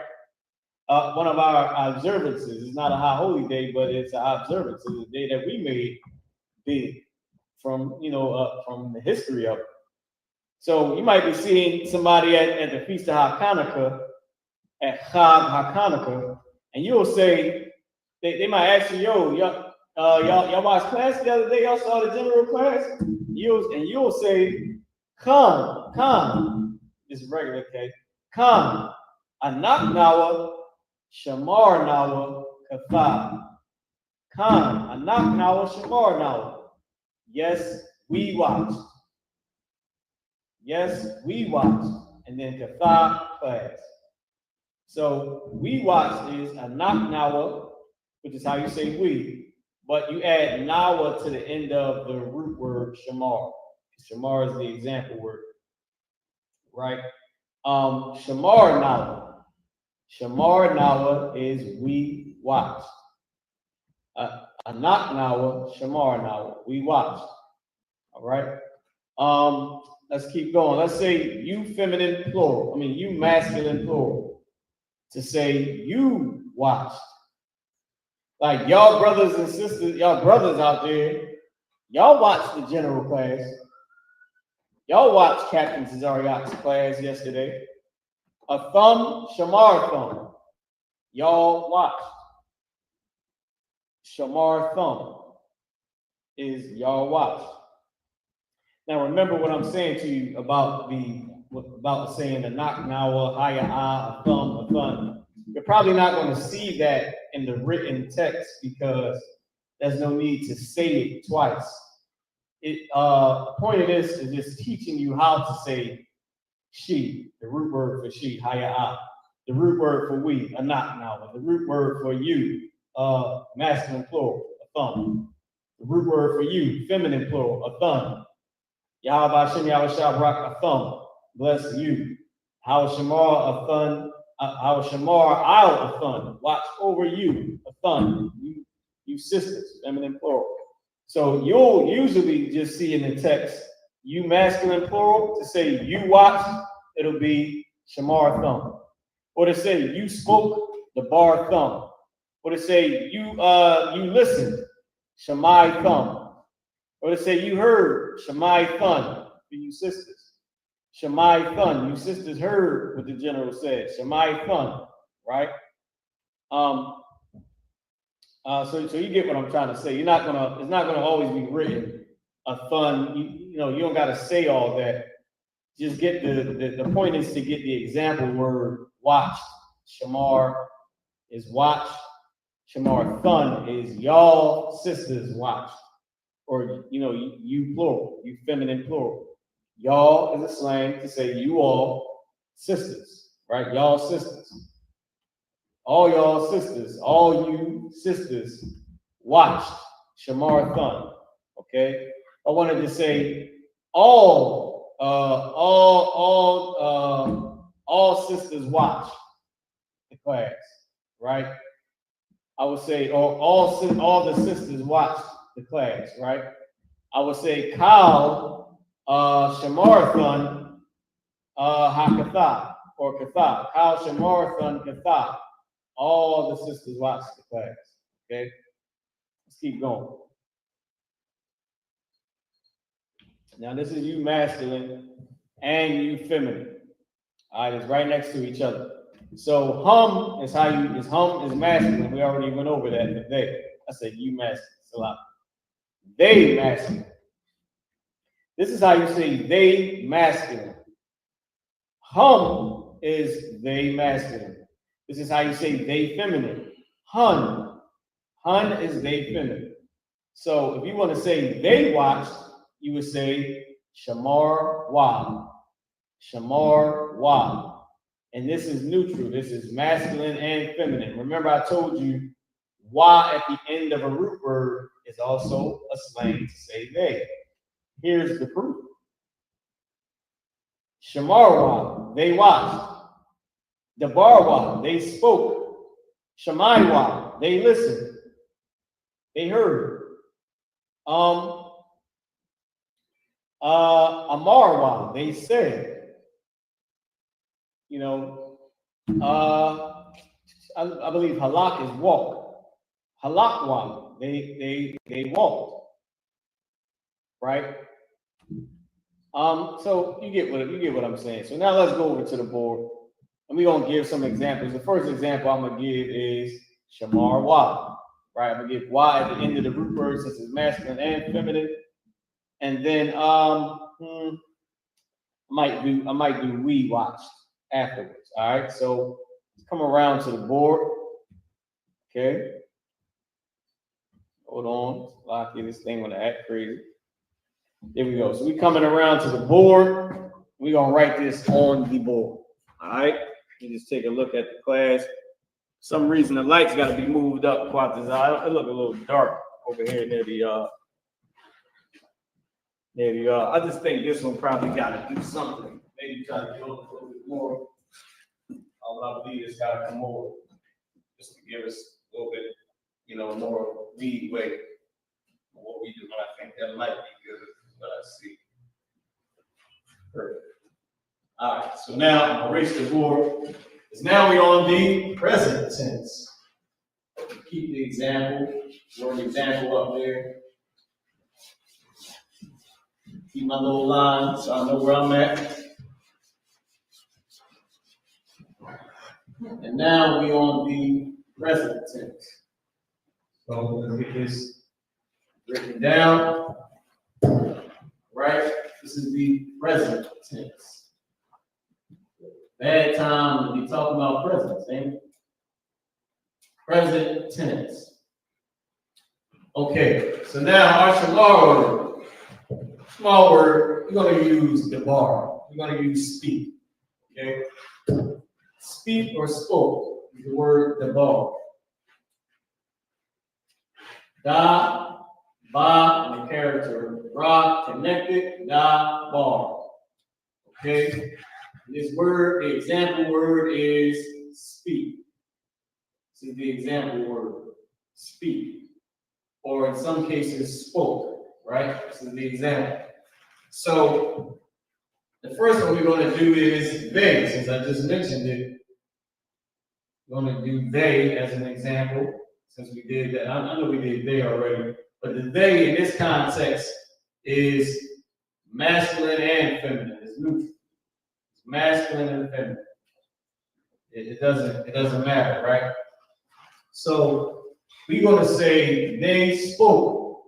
Speaker 1: One of our observances. It's not a high holy day, but it's an observance. It's a day that we made big from the history of it. So you might be seeing somebody at the Feast of Hanukkah, at Chag HaChanukkah, and you'll say, they might ask you, y'all watched class the other day, y'all saw the general class? You'll say, Khan, this is regular, okay? Khan, Anak Nawa, Shamar Nawa, Kathah. Khan, Anak Nawa, Shamar Nawa. Yes, we watched. Yes, we watched. And then Kathah class. So we watched is Anak Nawa, which is how you say we, but you add Nawa to the end of the root word Shamar. Shamar is the example word, right? Shamar Nawa. Shamar Nawa is we watched. Anak Nawa, Shamar Nawa, we watched. All right. Let's keep going. Let's say you feminine plural. You masculine plural. To say you watched. Like y'all brothers and sisters, y'all brothers out there, y'all watched the general class. Y'all watched Captain Cesariot's class yesterday. A thumb, Shamar thumb. Y'all watched. Shamar thumb is y'all watched. Now remember what I'm saying to you about saying the knock nawa, haya'ah, a thumb. You're probably not going to see that in the written text because there's no need to say it twice. The point of this is just teaching you how to say she, the root word for she, haya'ah, the root word for we, anak nawa, the root word for you, masculine plural, a thumb, the root word for you, feminine plural, a thumb. Yahweh Hashem Yahweh Shabrak, a thumb, bless you. How Shamar, a thumb. How Shamar, I'll a thumb. Watch over you, a thumb. You sisters, feminine plural. So you'll usually just see in the text, you masculine plural, to say you watch, it'll be Shamar thumb. Or to say you spoke, the bar thumb. Or to say you listened, Shammai thumb. Or to say you heard, Shammai thun, for you sisters. Shammai thun, you sisters heard what the general said. Shammai thun, right? So you get what I'm trying to say. It's not gonna always be written a thun. You don't gotta say all that. Just get the point is to get the example word watched
Speaker 2: Shamar is watch. Shamar thun is y'all sisters watch. Or, you plural, you feminine plural. Y'all is a slang to say you all sisters, right? Y'all sisters. All y'all sisters, all you sisters watched Shamar thun. Okay? I wanted to say all sisters watch the class, right? I would say all the sisters watched the class, right? I would say Kal Shamarthon Hakatha or Katha. Kal Shamarthon Katha. All the sisters watched the class. Okay, let's keep going. Now this is you masculine and you feminine. All right, it's right next to each other. So hum is hum is masculine. We already went over that today. I said you masculine. It's a lot. They masculine. This is how you say they masculine. Hum is they masculine. This is how you say they feminine. Hun. Hun is they feminine. So if you want to say they watched, you would say Shamar Wa. Shamar Wa. And this is neutral. This is masculine and feminine. Remember, I told you Wa at the end of a root word is also a slang to say they. Here's the proof. Shamarwa, they watched. Dabarwa, they spoke. Shamaiwa, they listened. They heard. Amarwa, they said. I believe halak is walk. Halakwa, they walked. Right? So you get what I'm saying. So now let's go over to the board, and we're gonna give some examples. The first example I'm gonna give is Shamar Wa. Right? I'm gonna give Wa at the end of the root word since it's masculine and feminine. And then I might do we watched afterwards. All right. So let's come around to the board. Okay. Hold on. Lock in, this thing gonna act crazy. There we go. So we're coming around to the board. We're going to write this on the board. All right. You just take a look at the class. For some reason, the lights got to be moved up quite this eye. It look a little dark over here near the I just think this one probably got to do something. Maybe try to build a little bit more. I believe it's got to come over just to give us a little bit, more leeway on what we do. But I think that might be good. But I see. Perfect. All right, so now I'm gonna erase the board. Because now we're on the present tense. Keep the example, word example up there. Keep my little line so I know where I'm at. And now we're on the present tense. So let's get this written down. Right? This is the present tense. Bad time to be talking about present, ain't it? Present tense. Okay, so now our small word, we're going to use the bar. We're going to use speak. Okay? Speak or spoke is the word the bar. Da, ba, and the character ra, connected, da, bar. Okay? This word, the example word is speak. This is the example word, speak. Or in some cases, spoke, right? This is the example. So, the first one we're going to do is they, since I just mentioned it. We're going to do they as an example, since we did that. I know we did they already, but the they in this context is masculine and feminine. It's neutral. It's masculine and feminine. It doesn't matter, right? So we're going to say they spoke.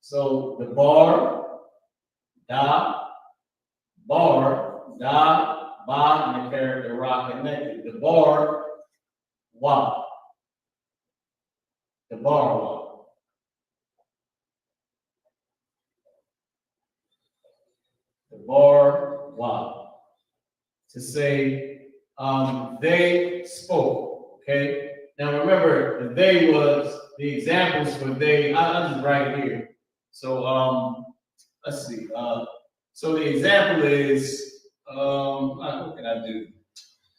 Speaker 2: So the bar, da, ba, and the character ra connected. The bar, wa. The bar, wa. The bar, wa. To say, they spoke, okay? Now remember, the they was, the examples for they, I'll just write here. So, let's see. So the example is, what can I do?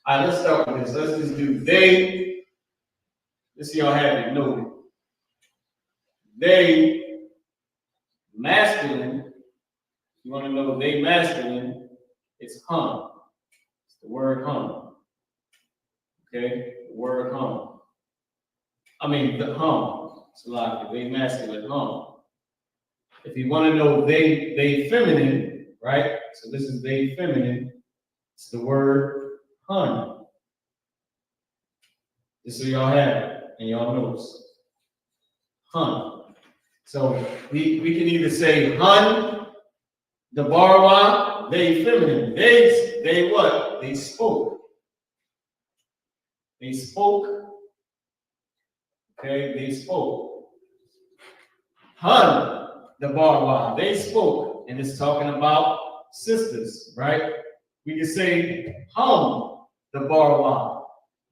Speaker 2: All right, let's start with this. Let's just do they. Let's see, y'all have it noted. They, masculine. You want to know they masculine? It's hum. It's the word hum. Okay, the word hum. I mean the hum. It's like they masculine hum. If you want to know they feminine, right? So this is they feminine. It's the word hun. Just so y'all have it and y'all notes. Hun. So we can either say hun, the barwa, they feminine. They what? They spoke. They spoke. Okay, they spoke. Hun, the barwa, they spoke. And it's talking about sisters, right? We can say hum, the barwa.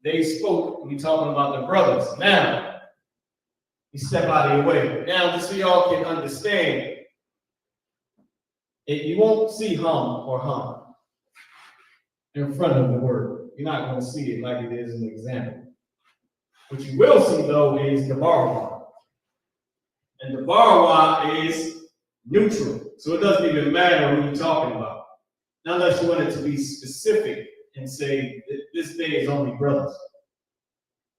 Speaker 2: They spoke. We're talking about the brothers. Now, you step out of your way. Now, just so y'all can understand, you won't see hum or hum in front of the word. You're not going to see it like it is in the example. What you will see, though, is the barwa. And the barwa is neutral. So it doesn't even matter who you're talking about. Unless you want it to be specific and say, this day is only brothers.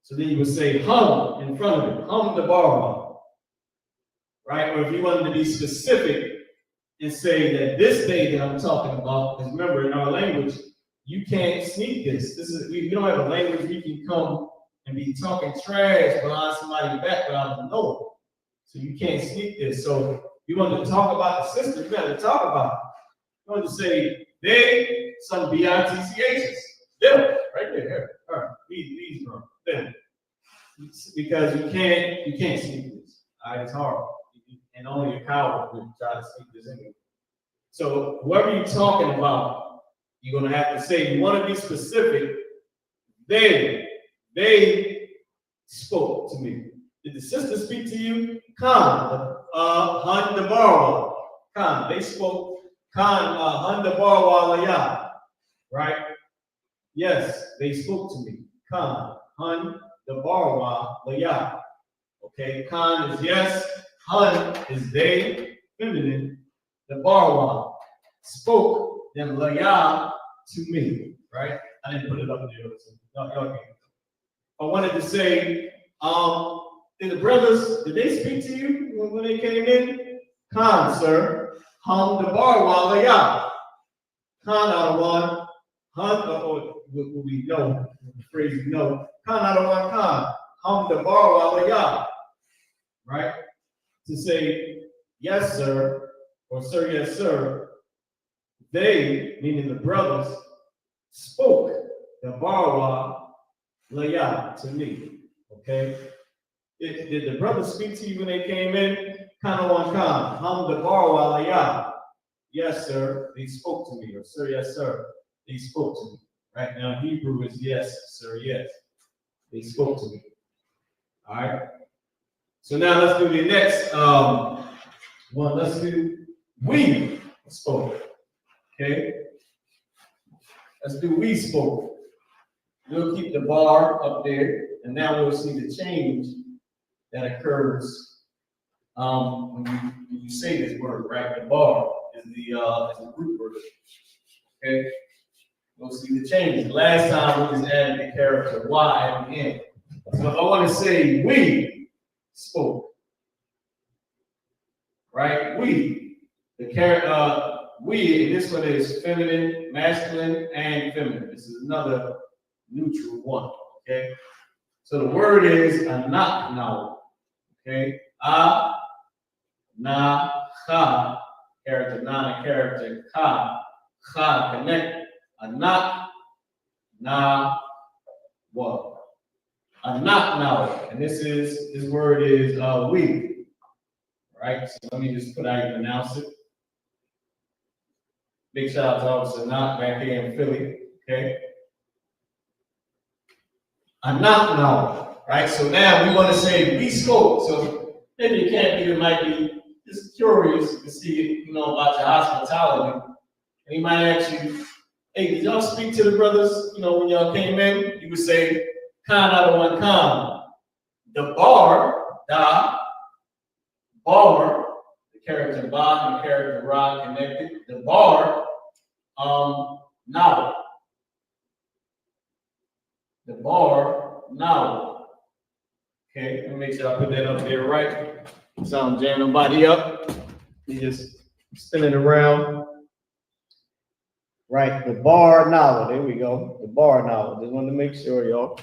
Speaker 2: So then you would say hum in front of it. Hum the barwa. Right? Or if you wanted to be specific and say that this day that I'm talking about, because remember in our language, you can't sneak this. We don't have a language we can come and be talking trash behind somebody's back without them knowing. So you can't sneak this. So you want to talk about the sisters, you got to talk about it. You want to say they, some B-I-T-C-H's. Them, right there. All right, these are them. Because you can't sneak this. All right, it's hard. And only a coward would try to sneak this in. So whoever you're talking about, you're gonna have to say, you want to be specific. They spoke to me. Did the sister speak to you? Khan, Han the Barwa. Khan, they spoke. Khan, Han the Barwa Laya. Right? Yes, they spoke to me. Khan, Han the Barwa Laya. Okay, Khan is yes. Hun is they, feminine. The Barwa spoke then Laya to me, right? I didn't put it up there. So y'all can't. I wanted to say, did the brothers, did they speak to you when they came in? Khan, sir. Hum the Barwa Laya. Khan out of one. Hun, we know, the phrase we know. Khan out of one, Khan. Hum the Barwa Laya. Right? To say, yes, sir, or sir, yes, sir, they, meaning the brothers, spoke the Barwa Laya to me. Okay? Did the brothers speak to you when they came in? Kana one Khan, Hum the Barwa Laya. Yes, sir, they spoke to me, or sir, yes, sir, they spoke to me. Right now, Hebrew is yes, sir, yes. They spoke to me. All right? So now let's do the next one. Let's do we spoke. Okay? Let's do we spoke. We'll keep the bar up there, and now we'll see the change that occurs when you say this word, right? The bar is the root word. Okay? We'll see the changes. Last time we just added the character Y at the end. So if I want to say we spoke, right? We, the character, we, and this one is feminine, masculine, and feminine. This is another neutral one, okay? So the word is anak now, okay? A, na, cha, character, na, character, ka, connect, Anak, na, wa. Anak now. And this word is we. Right? So let me just put how you pronounce it. Big shout out to Officer Knock back here in Philly. Okay. Anak now. Right? So now we want to say we spoke. So maybe you can't be, might be just curious to see, about your hospitality. And he might ask you, hey, did y'all speak to the brothers, when y'all came in? You would say, Khan out of one Khan. The bar, da, bar, the character ba and the character ra connected. The bar, now. The bar, now. Okay, let me make sure I put that up there right. So I'm jamming nobody up. You just spinning around. Right, the bar now. There we go. The bar now. Just wanted to make sure, y'all.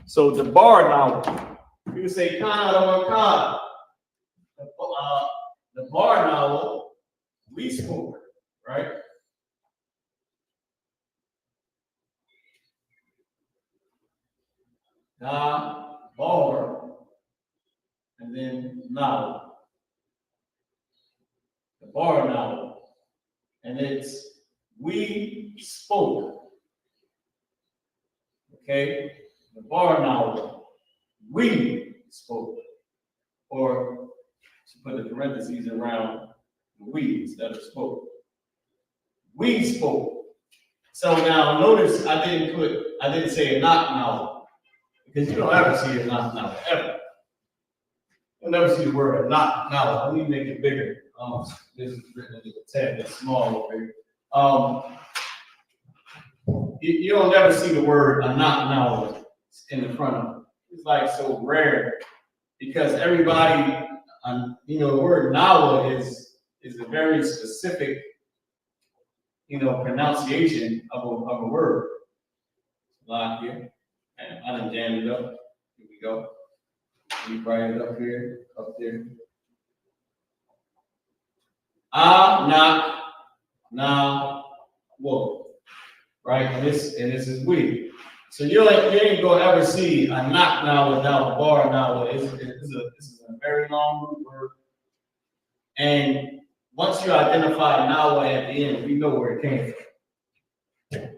Speaker 2: So the bar now. You would say Khan or Khan. The bar now, we spoke, right? Da, bar, and then now. The bar now. And it's we spoke. Okay? The bar now. We spoke. Or to put the parentheses around we instead of spoke. We spoke. So now notice I didn't say a knock now. Because you don't ever see a knock now, ever. You'll never see the word a knock now. Let me make it bigger. This is written in the tab, it's small over here. You don't never see the word a knock now in the front of it. It's like so rare because everybody, the word now is a very specific, pronunciation of a word. Like here, and I done jammed it up. Here we go. Let me write it up here, up there. Knock, now, whoa. Right? And this is we. So you ain't gonna ever see a knock now without a bar now. This is a very long root word. And once you identify now at the end, we know where it came from.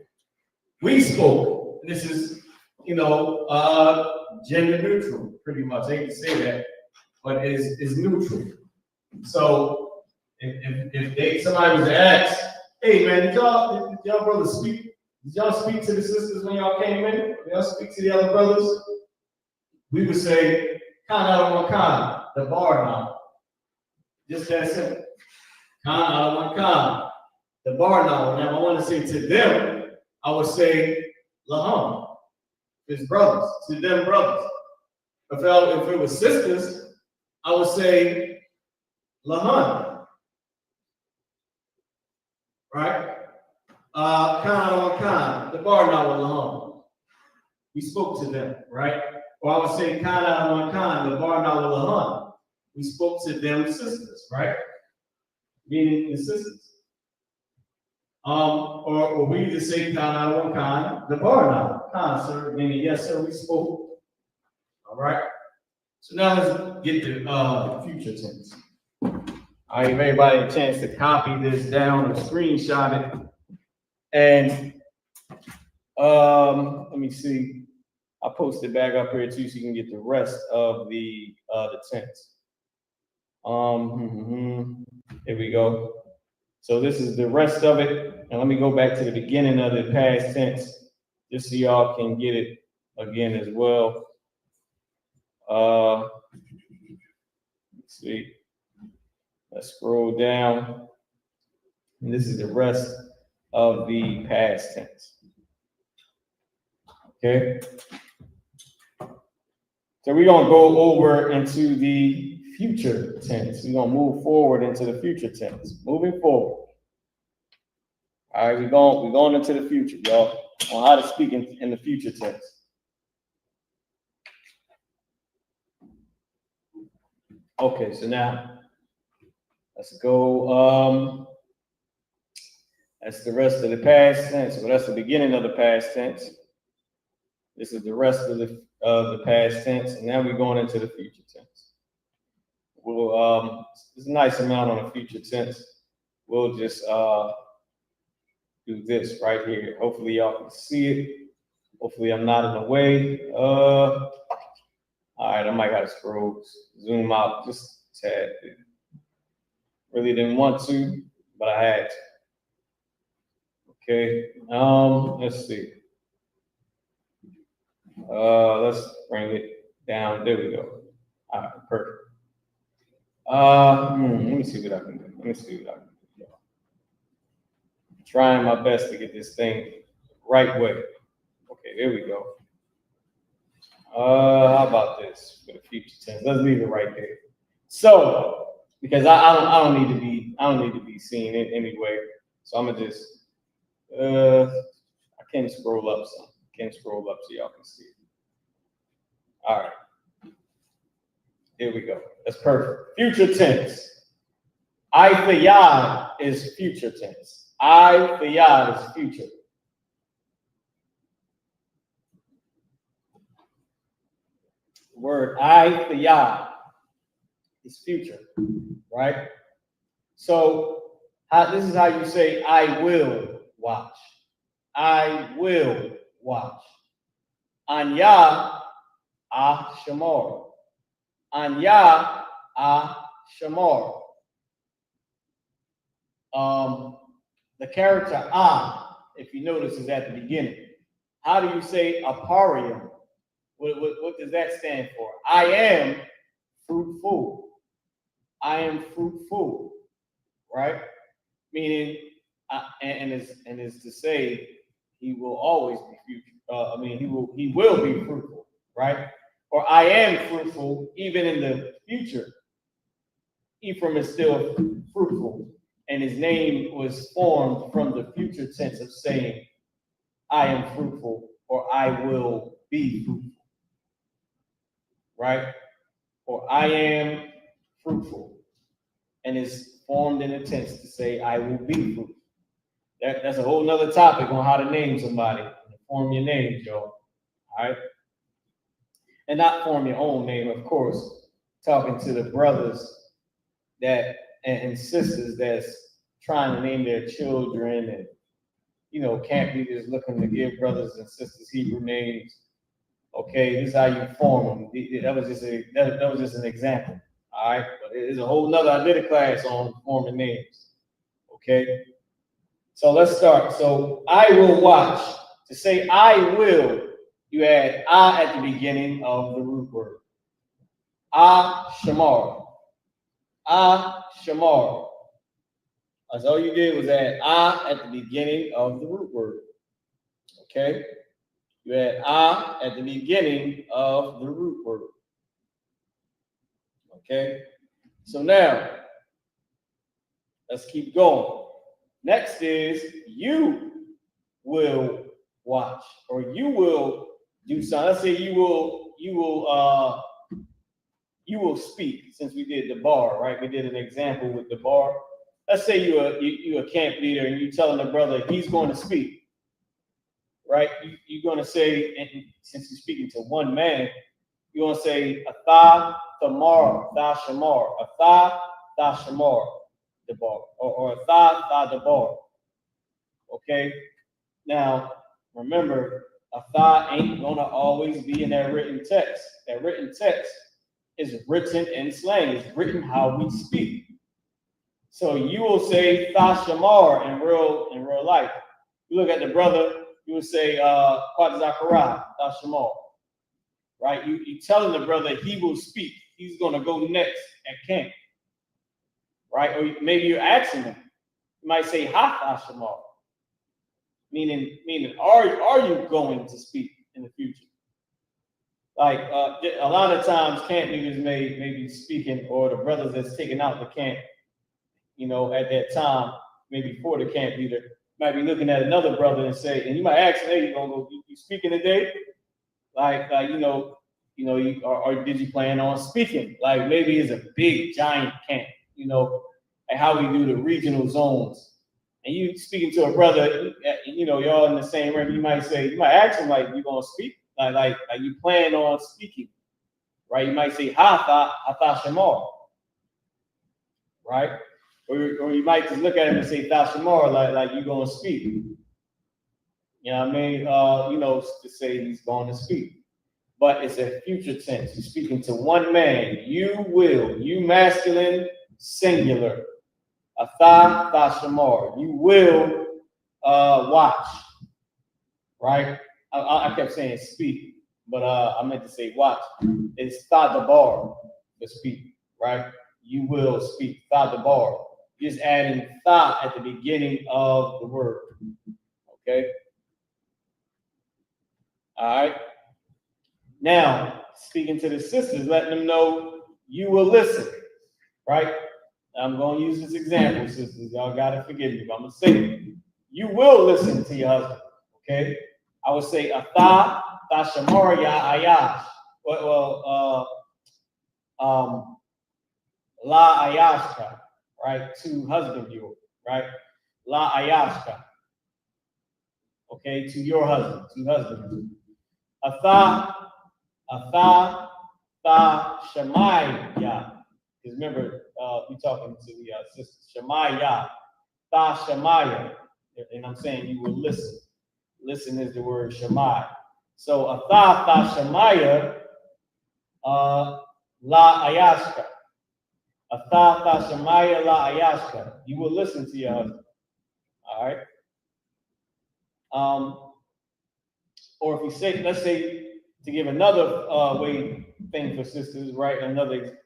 Speaker 2: We spoke. This is, gender neutral, pretty much. I hate to say that, but is neutral. So if somebody was to ask, hey man, did y'all brothers speak? Did y'all speak to the sisters when y'all came in? Did y'all speak to the other brothers? We would say, Khan out of one Khan, the bar now. Just that simple. Khan out of one Khan, the bar now. Now, I want to say to them, I would say, Laham, his brothers, to them brothers. If it was sisters, I would say, Lahan. Right? Khan on Khan, the bar now with Laham. We spoke to them, right? Or I would say Khan on Khan, the bar now with Lahan. We spoke to them sisters, right? Meaning the sisters. Or we just say Khan on Khan, the bar now. Khan, sir, meaning yes, sir, we spoke. All right. So now let's get to future tense. I give everybody a chance to copy this down or screenshot it. And let me see. I'll post it back up here too so you can get the rest of the tense. Here we go. So this is the rest of it. And let me go back to the beginning of the past tense just so y'all can get it again as well. Let's see. Let's scroll down. And this is the rest of the past tense. Okay. So we're going to go over into the future tense. We're going to move forward into the future tense. Moving forward. All right, we're going into the future, y'all, on how to speak in the future tense. Okay, so now let's go.
Speaker 1: That's the rest of the past tense. Well, that's the beginning of the past tense. This is the rest of the past tense, and now we're going into the future tense. We'll there's a nice amount on the future tense. We'll just do this right here. Hopefully y'all can see it. Hopefully I'm not in the way. All right, I might gotta scroll, zoom out just a tad bit. Really didn't want to, but I had to. Okay, let's see. Let's bring it down. There we go. All right, perfect. Let me see what I can do. Trying my best to get this thing right way. Okay, there we go. How about this for the future tense? Let's leave it right there. So, because I don't need to be seen in anyway. So I'm gonna just I can scroll up some. So y'all can see it. All right. Here we go. That's perfect. Future tense. Ayfayad is future tense. Ayfayad is future. The word ayfayad is future, right? So this is how you say I will watch. I will watch. Anya shamor. Anya shamor. The character if you notice, is at the beginning. How do you say aparium? What does that stand for? I am fruitful. I am fruitful, right? Meaning, and is to say he will always be future. He will be fruitful, right? Or I am fruitful even in the future. Ephraim is still fruitful, and his name was formed from the future tense of saying, I am fruitful, or I will be fruitful, right? Or I am fruitful, and is formed in a tense to say, I will be fruitful. That's a whole nother topic on how to name somebody. Form your name, Joe. All right? And not form your own name, of course. Talking to the brothers and sisters that's trying to name their children, and camp leaders looking to give brothers and sisters Hebrew names. Okay, this is how you form them. That was just an example. All right, but there's a whole nother. I did a class on forming names. Okay, so let's start. So I will watch. To say I will, you add at the beginning of the root word. Shamar. Shamar. That's all you did was add at the beginning of the root word. Okay? You add at the beginning of the root word. Okay? So now, let's keep going. Next is you will watch, or you will do something. Let's say you will speak, since we did the bar, right? We did an example with the bar. Let's say you're a camp leader and you're telling a brother he's going to speak, right? You're going to say, and since you're speaking to one man, you're going to say, Atha Thamar, Tha Shamar, Atha Tha Shamar, the bar, or Atha the bar. Okay? Now, remember, Atha ain't going to always be in that written text. That written text is written in slang. It's written how we speak. So you will say Tha Shamar in real life. You look at the brother, you will say Kwat Zachariah, Tha Shamar. Right? You telling the brother he will speak. He's going to go next at camp. Right? Or maybe you're asking him. You might say Ha Tha Shamar. Meaning, are you going to speak in the future? Like a lot of times, camp leaders may be speaking, or the brothers that's taking out the camp, at that time, maybe for the camp leader, might be looking at another brother and say, and you might ask, hey, you speaking today? Or did you plan on speaking? Like maybe it's a big giant camp, like how we do the regional zones. and you speaking to a brother, y'all in the same room, you might ask him, like, you gonna speak? Like you plan on speaking, right? You might say, Hatha Shamar, right? Or you might just look at him and say, Shamar, like you gonna speak. You know what I mean? To say he's going to speak. But it's a future tense. You're speaking to one man. You will. You masculine, singular. Atha Shamar. You will watch. Right? I kept saying speak, but I meant to say watch. It's Thadabar to speak, right? You will speak. Thadabar. Just adding tha at the beginning of the word. Okay? All right. Now, speaking to the sisters, letting them know you will listen, right? I'm going to use this example, sisters. Y'all got to forgive me, but I'm going to say it. You will listen to your husband, okay? I would say, Atha Tashamarya Ayash. La Ayashka, right? To husband you, right? La Ayashka. Okay, to your husband, to husband. Atha Shemaya. Because remember, we talking to the sister Shemaya. Tha Shemaya. And I'm saying you will listen. Listen is the word Shemaya. So Tha Shemaya La Ayashka. Tha Shemaya La Ayashka. You will listen to your husband. All right. Or if you say, let's say, to give another thing for sisters, right? Another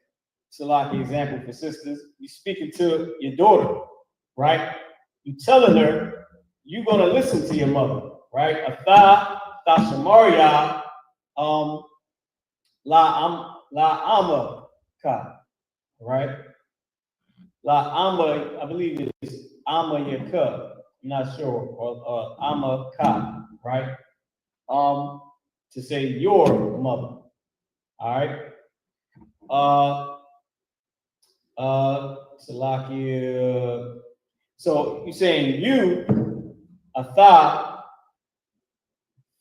Speaker 1: Salaki example for sisters. You're speaking to your daughter, right? You telling her you're gonna listen to your mother, right? Atha Shamaria La Ama Ka, right? La Ama, I believe it is Ama Yaka. I'm not sure, or Ama Ka, right? To say your mother. All right. Salakia. So you're saying you, Atha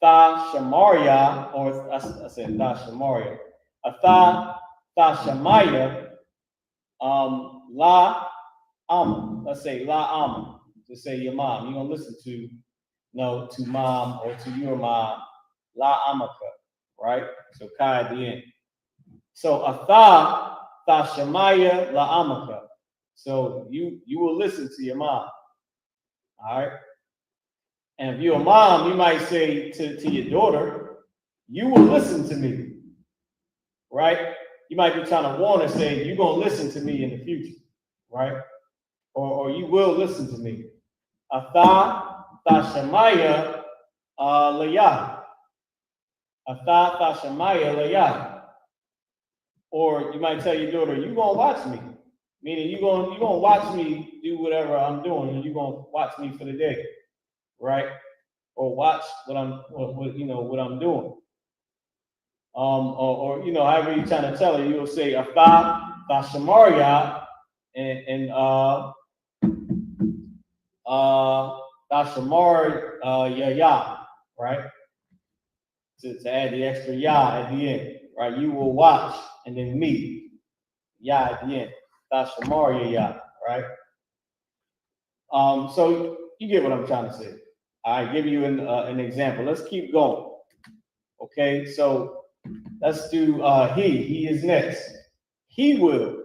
Speaker 1: Shamaria, or I said Tha Shamaria. Atha Shamaya, La Am. Let's say La Am. To say your mom. You're gonna listen to mom or to your mom. La Amaka, right? So Ka at the end. So Atha Shamaya La Amaka. So you will listen to your mom. All right. And if you're a mom, you might say to your daughter, you will listen to me. Right? You might be trying to warn her, say, you're gonna listen to me in the future, right? Or you will listen to me. Atha Shamaya Layah. Atha Shamaya Layah. Or you might tell your daughter, you're gonna watch me. Meaning you're gonna watch me do whatever I'm doing, and you're gonna watch me for the day, right? Or watch what I'm doing. Or however you're trying to tell her, you'll say Atha Shamaria and Shamar Ya, right? To add the extra ya at the end, right? You will watch, and then me, ya at the end. Shamar Ya, right? So you get what I'm trying to say. I give you an example. Let's keep going. Okay, so let's do he is next. He will,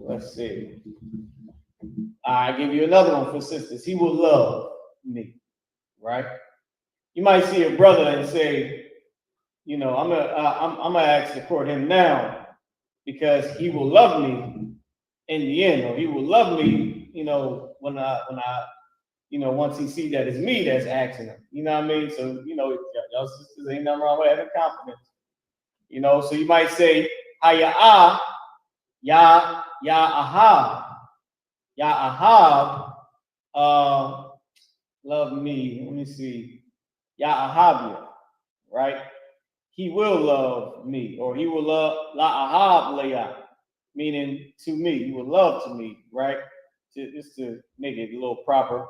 Speaker 1: let's see. I give you another one for sisters. He will love me, right? You might see a brother and say, I'm gonna ask to court him now because he will love me in the end, or he will love me, when I once he see that it's me that's asking him. You know what I mean? So, y'all sisters, ain't nothing wrong with having confidence. So you might say, Haya'ah, Ya Ahab. Ya Ahab, love me. Let me see. Ya Ahabia, right? He will love me, or he will love La Ahab Leah. meaning to me. You will love to me, right? Just to make it a little proper.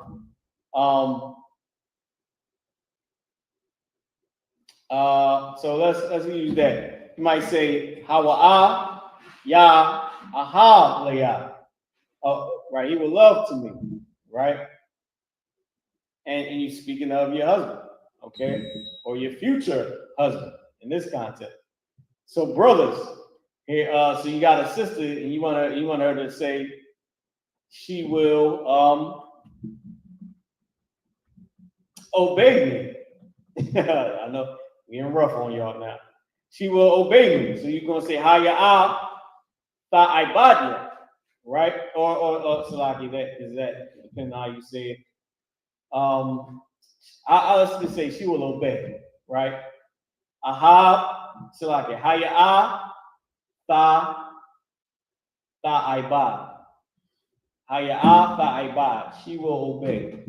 Speaker 1: So let's use that. You might say Hawa'a Ya Aha Leah. Right, he will love to me, right? And you're speaking of your husband, okay, or your future husband in this context. So brothers, here, so you got a sister, and you want her to say she will obey me. I know we're rough on y'all now. She will obey me. So you're gonna say Haya'a Ta'ibadya, right? Or Salaki, that depending on how you say it. Let's just say she will obey, right? Aha, Salaki, Haya'a Ta'ibad. Haya'a Ta'ibad. She will obey.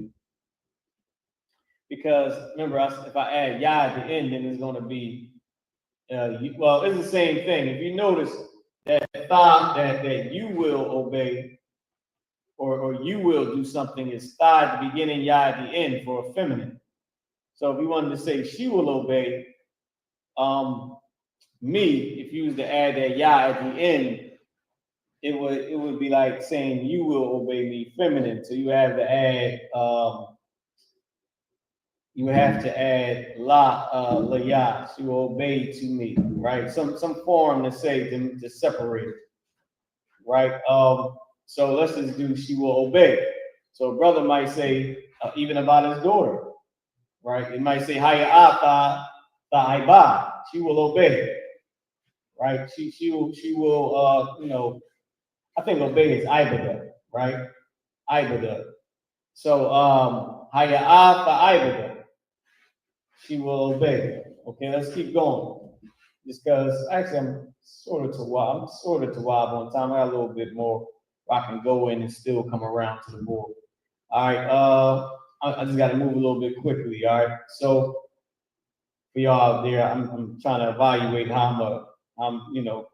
Speaker 1: Because remember, if I add ya at the end, then it's going to be, well, it's the same thing. If you notice that that you will obey, or you will do something, is tha at the beginning, ya at the end for a feminine. So if we wanted to say she will obey, me, if you was to add that ya at the end, it would be like saying you will obey me, feminine. So you have to add la ya. She will obey to me, right? Some form to say to separate it, right? So let's just do she will obey. So a brother might say even about his daughter, right? It might say Haya'ata Ta'ibah. She will obey, right? She will I think obey is Ibada, right? Ibada. So Haya'ata Ibada. She will obey. Okay, let's keep going. Just because actually I'm sort of Tawab on time. I got a little bit more where I can go in and still come around to the board. All right, I just got to move a little bit quickly. All right, so for y'all out there, I'm trying to evaluate how I'm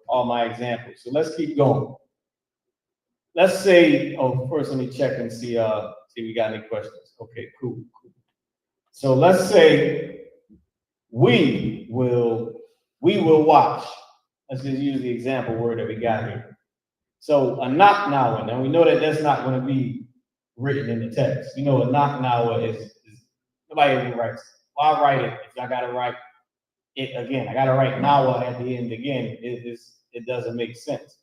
Speaker 1: all my examples. So let's keep going. Let's say, first let me check and see if we got any questions. Okay, cool. So let's say we will watch. Let's just use the example word that we got here. So a knock now, and we know that that's not going to be written in the text. You know, a knock now is nobody even writes. Well, I'll write it if I got to write it again. I got to write nawa at the end again. It doesn't make sense,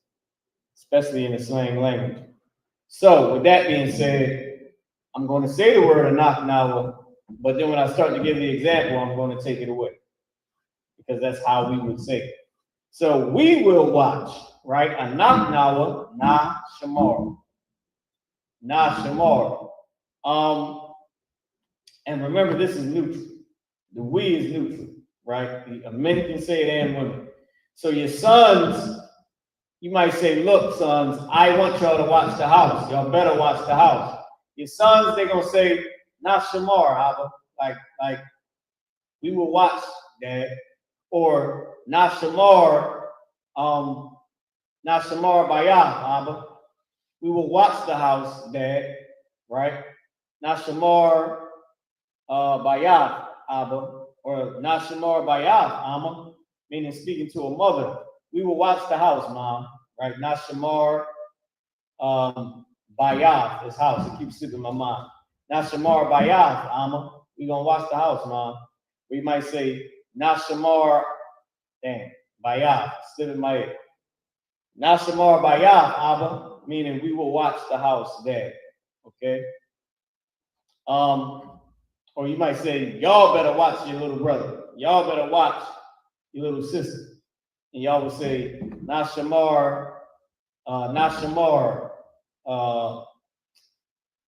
Speaker 1: especially in the slang language. So with that being said, I'm going to say the word a knock nawa, but then when I start to give the example, I'm going to take it away because that's how we would say it. So we will watch, right? A knock nawa na shamar. Na shamar. And remember, this is neutral. The we is neutral, right? Men can say it and women. So your sons, you might say, look, sons, I want y'all to watch the house. Y'all better watch the house. Your sons, they're going to say, na shamar, Abba. Like, we will watch, Dad. Or na shamar bayah, Abba. We will watch the house, Dad. Right? Na shamar bayah, Abba. Or na shamar bayah, Amma. Meaning speaking to a mother. We will watch the house, Mom. Right? Na shamar bayah, this house. It keeps slipping my mind. Na shamar bayah, Amma. We're going to watch the house, Mom. We might say, na shamar, bayah, slipping my head. Na shamar bayah, Abba, meaning we will watch the house, Dad. Okay? Or you might say, y'all better watch your little brother. Y'all better watch your little sister. And y'all would say, na shamar,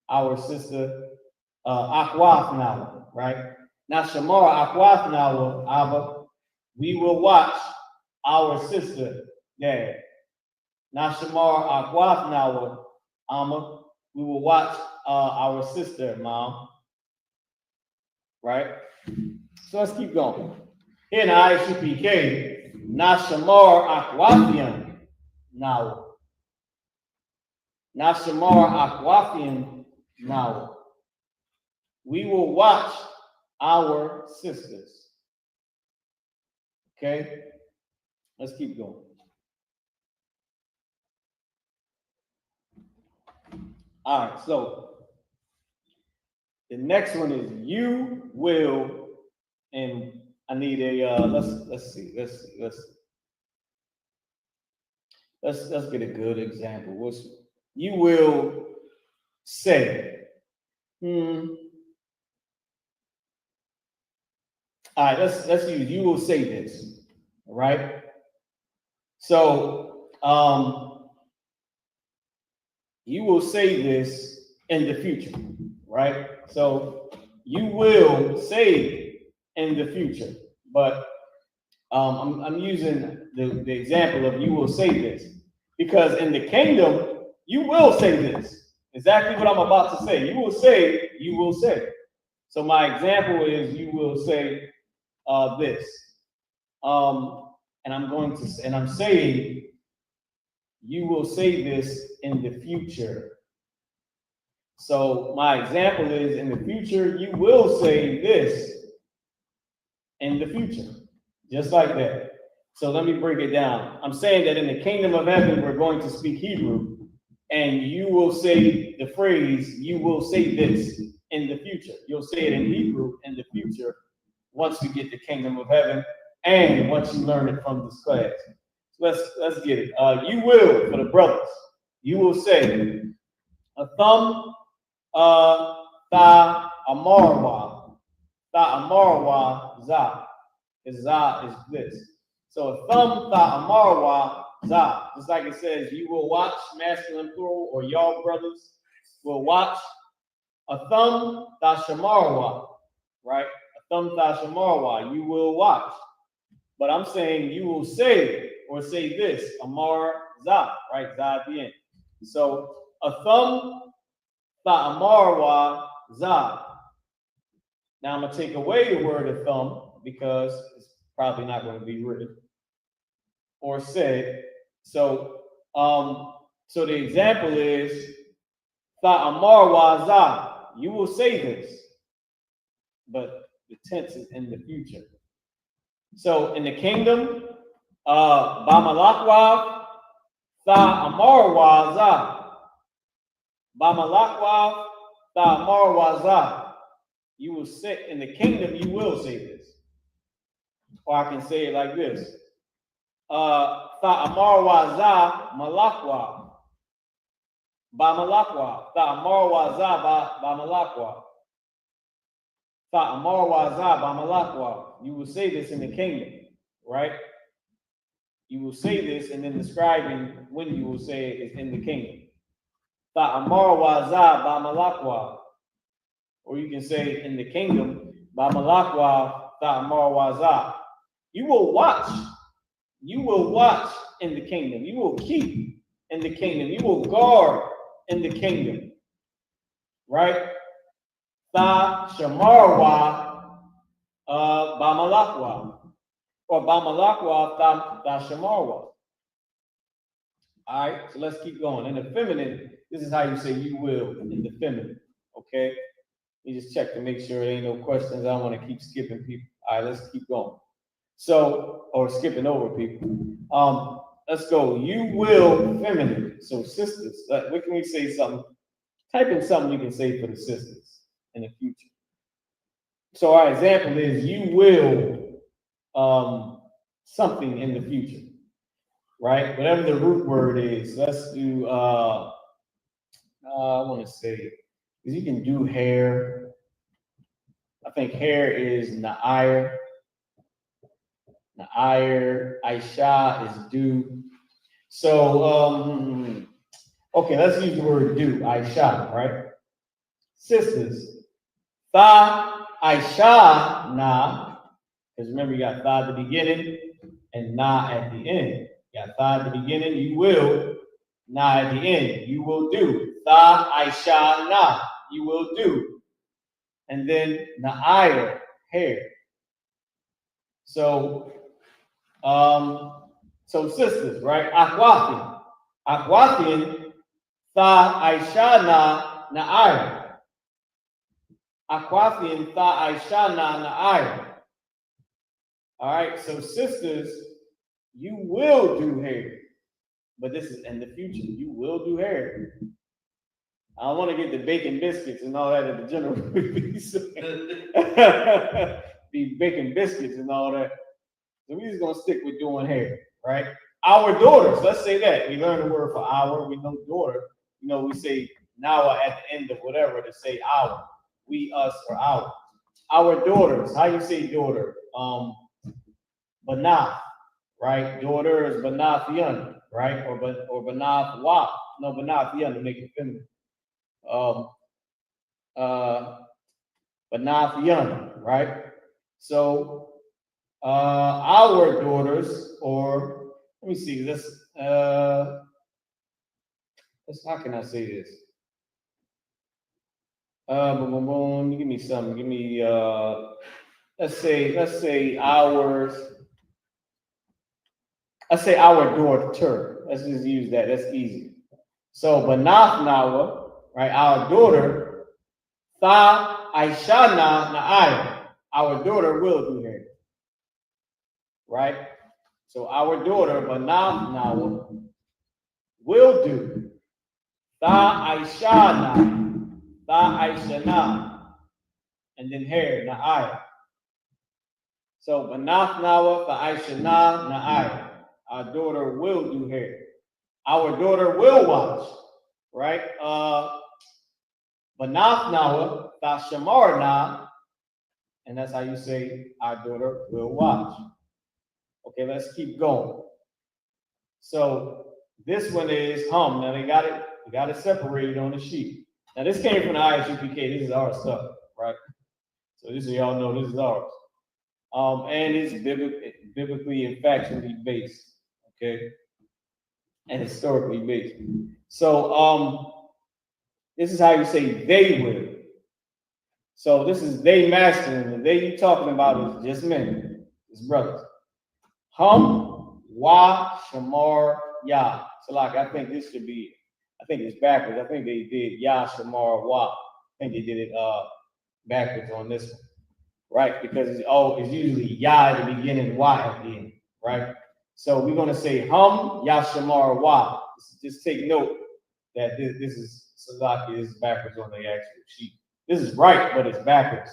Speaker 1: our sister, Akwaf now, right? Na shamar Akwaf now, Abba, we will watch our sister, Dad. Na shamar Akwaf now, Amma, we will watch our sister, Mom. Right? So let's keep going. Here in the ISUPK, na shamar Akwafian now.
Speaker 3: Nashamar Akwathian now. We will watch our sisters. Okay? Let's keep going. All right, so the next one is you will, and I need a let's see, let's get a good example. What's you will say? All right, let's use you will say this. All right. So you will say this in the future, right? So you will say in the future, but I'm using the example of you will say this because in the kingdom you will say this. Exactly what I'm about to say. You will say, you will say. So my example is you will say this. And I'm saying you will say this in the future. So my example is in the future, you will say this in the future, just like that. So let me break it down. I'm saying that in the kingdom of heaven, we're going to speak Hebrew, and you will say the phrase, you will say this in the future. You'll say it in Hebrew in the future once you get the kingdom of heaven and once you learn it from this class. So let's get it. You will, for the brothers, you will say, a thumb, tha, amarwa, za. Za is this. So a thumb, tha, amarwa, za. Just like it says, you will watch, masculine plural, or y'all brothers will watch. A thumb, tha, shamarwa, right? A thumb, tha, shamarwa, you will watch. But I'm saying you will say, or say this, amar, za, right? Za at the end. So a thumb, tha, amarwa, za. Now I'm gonna take away the word of thumb because it's probably not going to be written or said. So, so the example is tha amarwa za. You will say this, but the tense is in the future. So in the kingdom, bamalakwa tha amarwa za. Bamalakwa tha amarwa za. You will sit in the kingdom, you will say this. Or I can say it like this. Tha amarwa za malakwa. Ba malakwa. Tha amarwa za ba malakwa. Tha amarwa za ba malakwa. You will say this in the kingdom, right? You will say this and then describing when you will say it is in the kingdom. Tha amarwa za ba malakwa. Or you can say in the kingdom, ba malakwa tha amarwa za. You will watch. You will watch in the kingdom. You will keep in the kingdom. You will guard in the kingdom. Right? Tha shamarwa bamalakwa. Or bamalakwa tha shamarwa. All right, so let's keep going. In the feminine, this is how you say you will in the feminine. Okay? You just check to make sure there ain't no questions. I don't want to keep skipping people. All right, let's keep going. So, or skipping over people. Let's go. You will feminine. So sisters, what can we say something? Type in something you can say for the sisters in the future. So our example is you will something in the future, right? Whatever the root word is. Let's do I want to say, because you can do hair. I think hair is na'ir. Na'ir, Aisha is do. So, okay, let's use the word do, Aisha, right? Sisters. Tha, Aisha, na. Because remember, you got tha at the beginning and na at the end. You got tha at the beginning, you will. Na at the end, you will do. Tha, Aisha, na. You will do. And then na'ir, hair. So, so sisters, right? Akwathin. Akwathin, Tha Aishana Na'ir. Aquathian Tha Aishana Na'ir. All right, so sisters, you will do hair. But this is in the future. You will do hair. I don't want to get the bacon biscuits and all that at the general. Be bacon biscuits and all that. So we're just gonna stick with doing hair, right? Our daughters, let's say that. We learn the word for our, we know daughter. You know, we say now at the end of whatever to say our. We, us, or our. Our daughters, how you say daughter? Banath, right? Daughter is Banathian, right? Or Banath Wa. No, Banathian to make it feminine. Banathian, right? So our daughters, or let me see, let's how can I say this? Boom, boom, give me something. Give me let's say ours. Let's say our daughter. Let's just use that. That's easy. So Banath Nawa, right? Our daughter, Tha Aishana Na'ir. Our daughter will do hair. Right? So our daughter, Banath Nawa, will do. Tha Aishana, and then hair, Na'ir. So Banath Nawa, Tha Aishana, Na'ir. Our daughter will do hair. Our daughter will watch, right? Banath Nawa, Tha Shamar Na, and that's how you say our daughter will watch. Okay, let's keep going. So this one is hum. Now they got it separated on the sheet. Now this came from the ISUPK. This is our stuff, right? So this is y'all know this is ours. And it's biblically and factually based, okay? And historically based. So this is how you say they will. So this is they masculine. The they you talking about is just men, it's brothers. Hum, wa, shamar, ya. So like I think this should be, I think it's backwards. I think they did ya, shamar, wa. I think they did it backwards on this one. Right? Because it's usually ya at the beginning, wa at the end, right? So we're gonna say hum, ya, shamar, wa. Just take note that this is Salaki, this is backwards on the actual sheet. This is right, but it's backwards.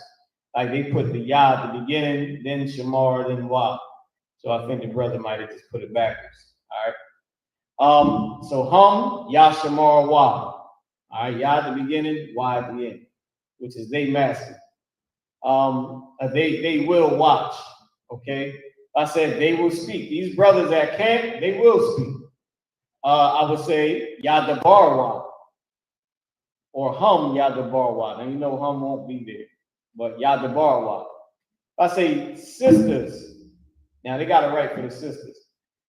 Speaker 3: Like they put the ya at the beginning, then shamar, then wa. So I think the brother might have just put it backwards. All right. So hum, ya, shamar, wa. All right, ya at the beginning, wa at the end, which is they master. They will watch. Okay. I said they will speak. These brothers at camp, they will speak. I would say ya dabarwa or hum ya dabarwa. Now you know hum won't be there, but ya dabarwa. I say sisters. Now they got it right for the sisters.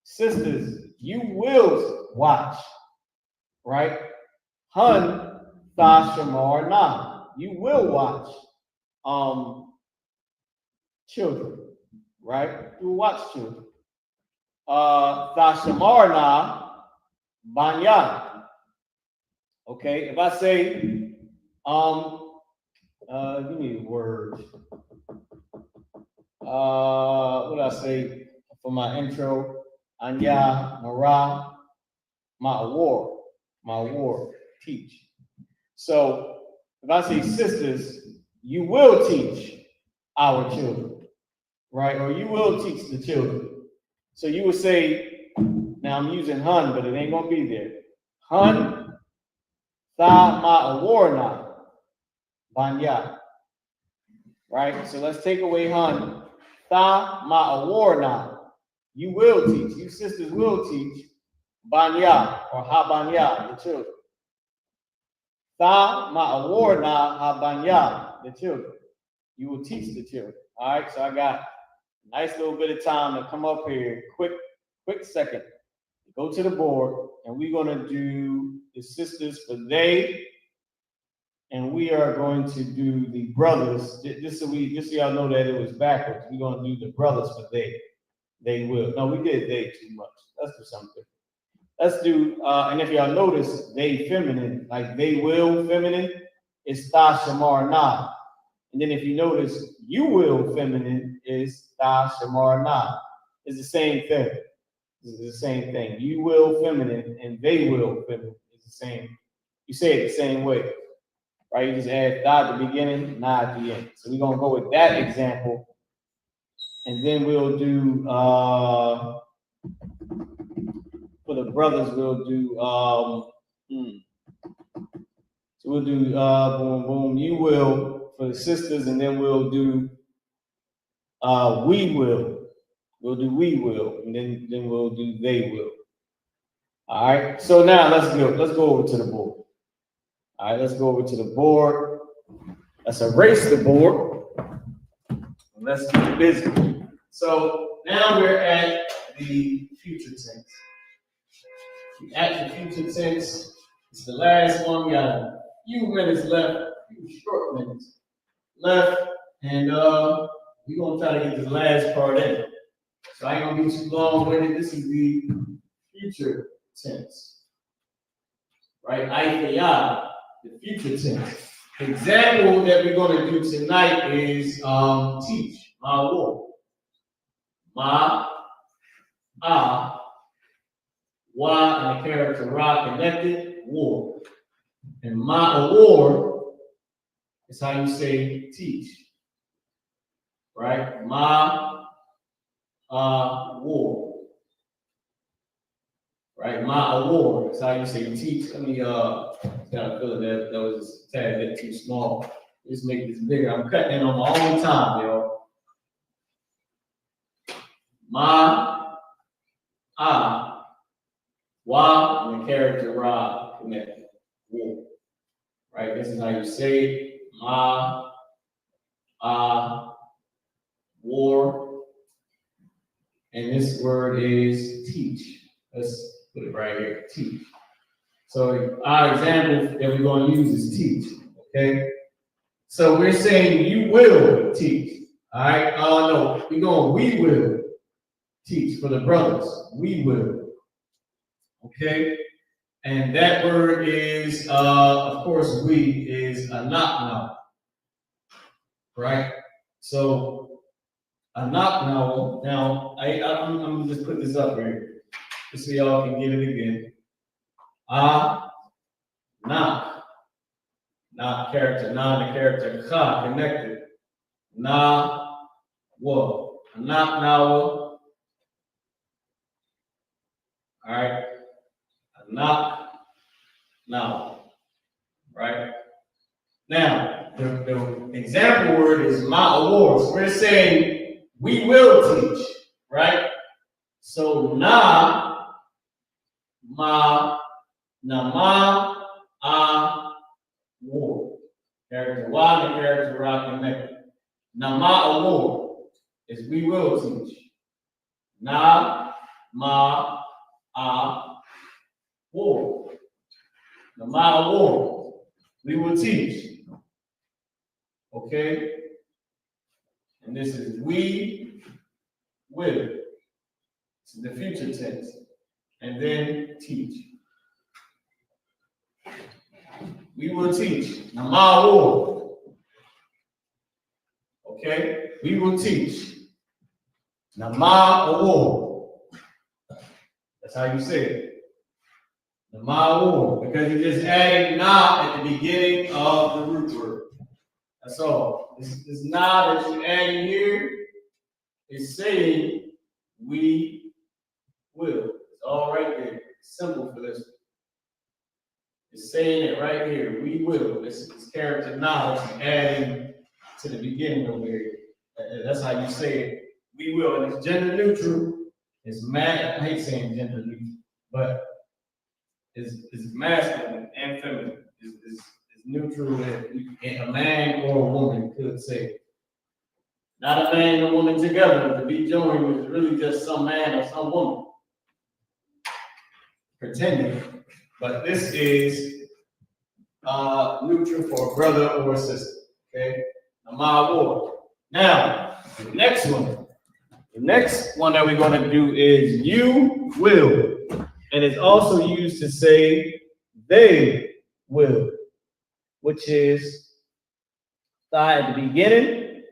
Speaker 3: Sisters, you will watch, right? Hun Shamar na. You will watch children, right? You will watch children. Shamar na banya. Okay, if I say give me a word. What I say for my intro? Anya, Mara, my war, teach. So if I say sisters, you will teach our children, right? Or you will teach the children. So you would say, now I'm using hun, but it ain't gonna be there. Hun, tha ma awarna, banya. Right? So let's take away hun. Tha ma awarna. You will teach. You sisters will teach banya or habanya, the children. Tha ma awarna habanya, the children. You will teach the children. All right. So I got a nice little bit of time to come up here. Quick second. Go to the board, and we're gonna do the sisters for they. And we are going to do the brothers. Just so y'all know that it was backwards. We're going to do the brothers for they. They will. No, we did they too much. Let's do something. let's do, and if y'all notice, they feminine, like they will feminine, is ta shamar na. And then if you notice, you will feminine is ta shamar na. It's the same thing. It's the same thing. You will feminine and they will feminine. It's the same. You say it the same way, right? You just add da at the beginning, na at the end. So we're gonna go with that example, and then we'll do for the brothers. We'll do so we'll do boom boom. You will for the sisters, and then we'll do we will. We'll do we will, and then we'll do they will. All right. So now let's go over to the board. All right, let's go over to the board. Let's erase the board. Let's get busy. So now we're at the future tense. At the future tense, it's the last one. We got a few minutes left, a few short minutes left, and we're gonna try to get this last part in. So I ain't gonna be too long with it. This is the future tense, right? Aikaya, the future tense. The example that we're gonna do tonight is teach, ma war. Ma, wa, and the character ra connected, war. And ma war is how you say teach, right? Ma, war. Right, my award. That's how you say teach. Let me got a feeling that was a tad bit too small. Just make this bigger. I'm cutting in on my own time, yo. Ma, wa, and the character ra connected. War. Right, this is how you say it. Ma, war. And this word is teach. Let's put it right here, teach. So our example that we're going to use is teach, okay? So we're saying you will teach, all right? No, we will teach for the brothers. We will, okay? And that word is, of course, we is a knock now, right? So a knock now. Now I'm gonna just put this up here. Just so y'all can get it again. Knock. Not character, the character ka connected. Na wa. Knock now. Alright. Knock now. Right? Now, the example word is ma awards. We're saying we will teach, right? So na ma, war. Character wa and character ra connected. Na ma award is we will teach. Na ma war. Na ma award. We will teach. Okay? And this is we will. This is the future tense. And then teach. We will teach. Nama war. Okay? We will teach. Nama war. That's how you say it. Nama war. Because you're just adding na at the beginning of the root word. That's all. This na that you're adding here is saying we will. It's all right there. It's simple for this. It's saying it right here. We will. This character now is adding to the beginning over here. That's how you say it. We will. And it's gender neutral. It's I hate saying gender neutral, but it's masculine and feminine. It's neutral that a man or a woman could say. Not a man and a woman together. To be joined is really just some man or some woman pretending. But this is neutral for a brother or a sister. Okay? Nama war. Now, the next one that we're going to do is you will. And it's also used to say they will, which is tha at the beginning.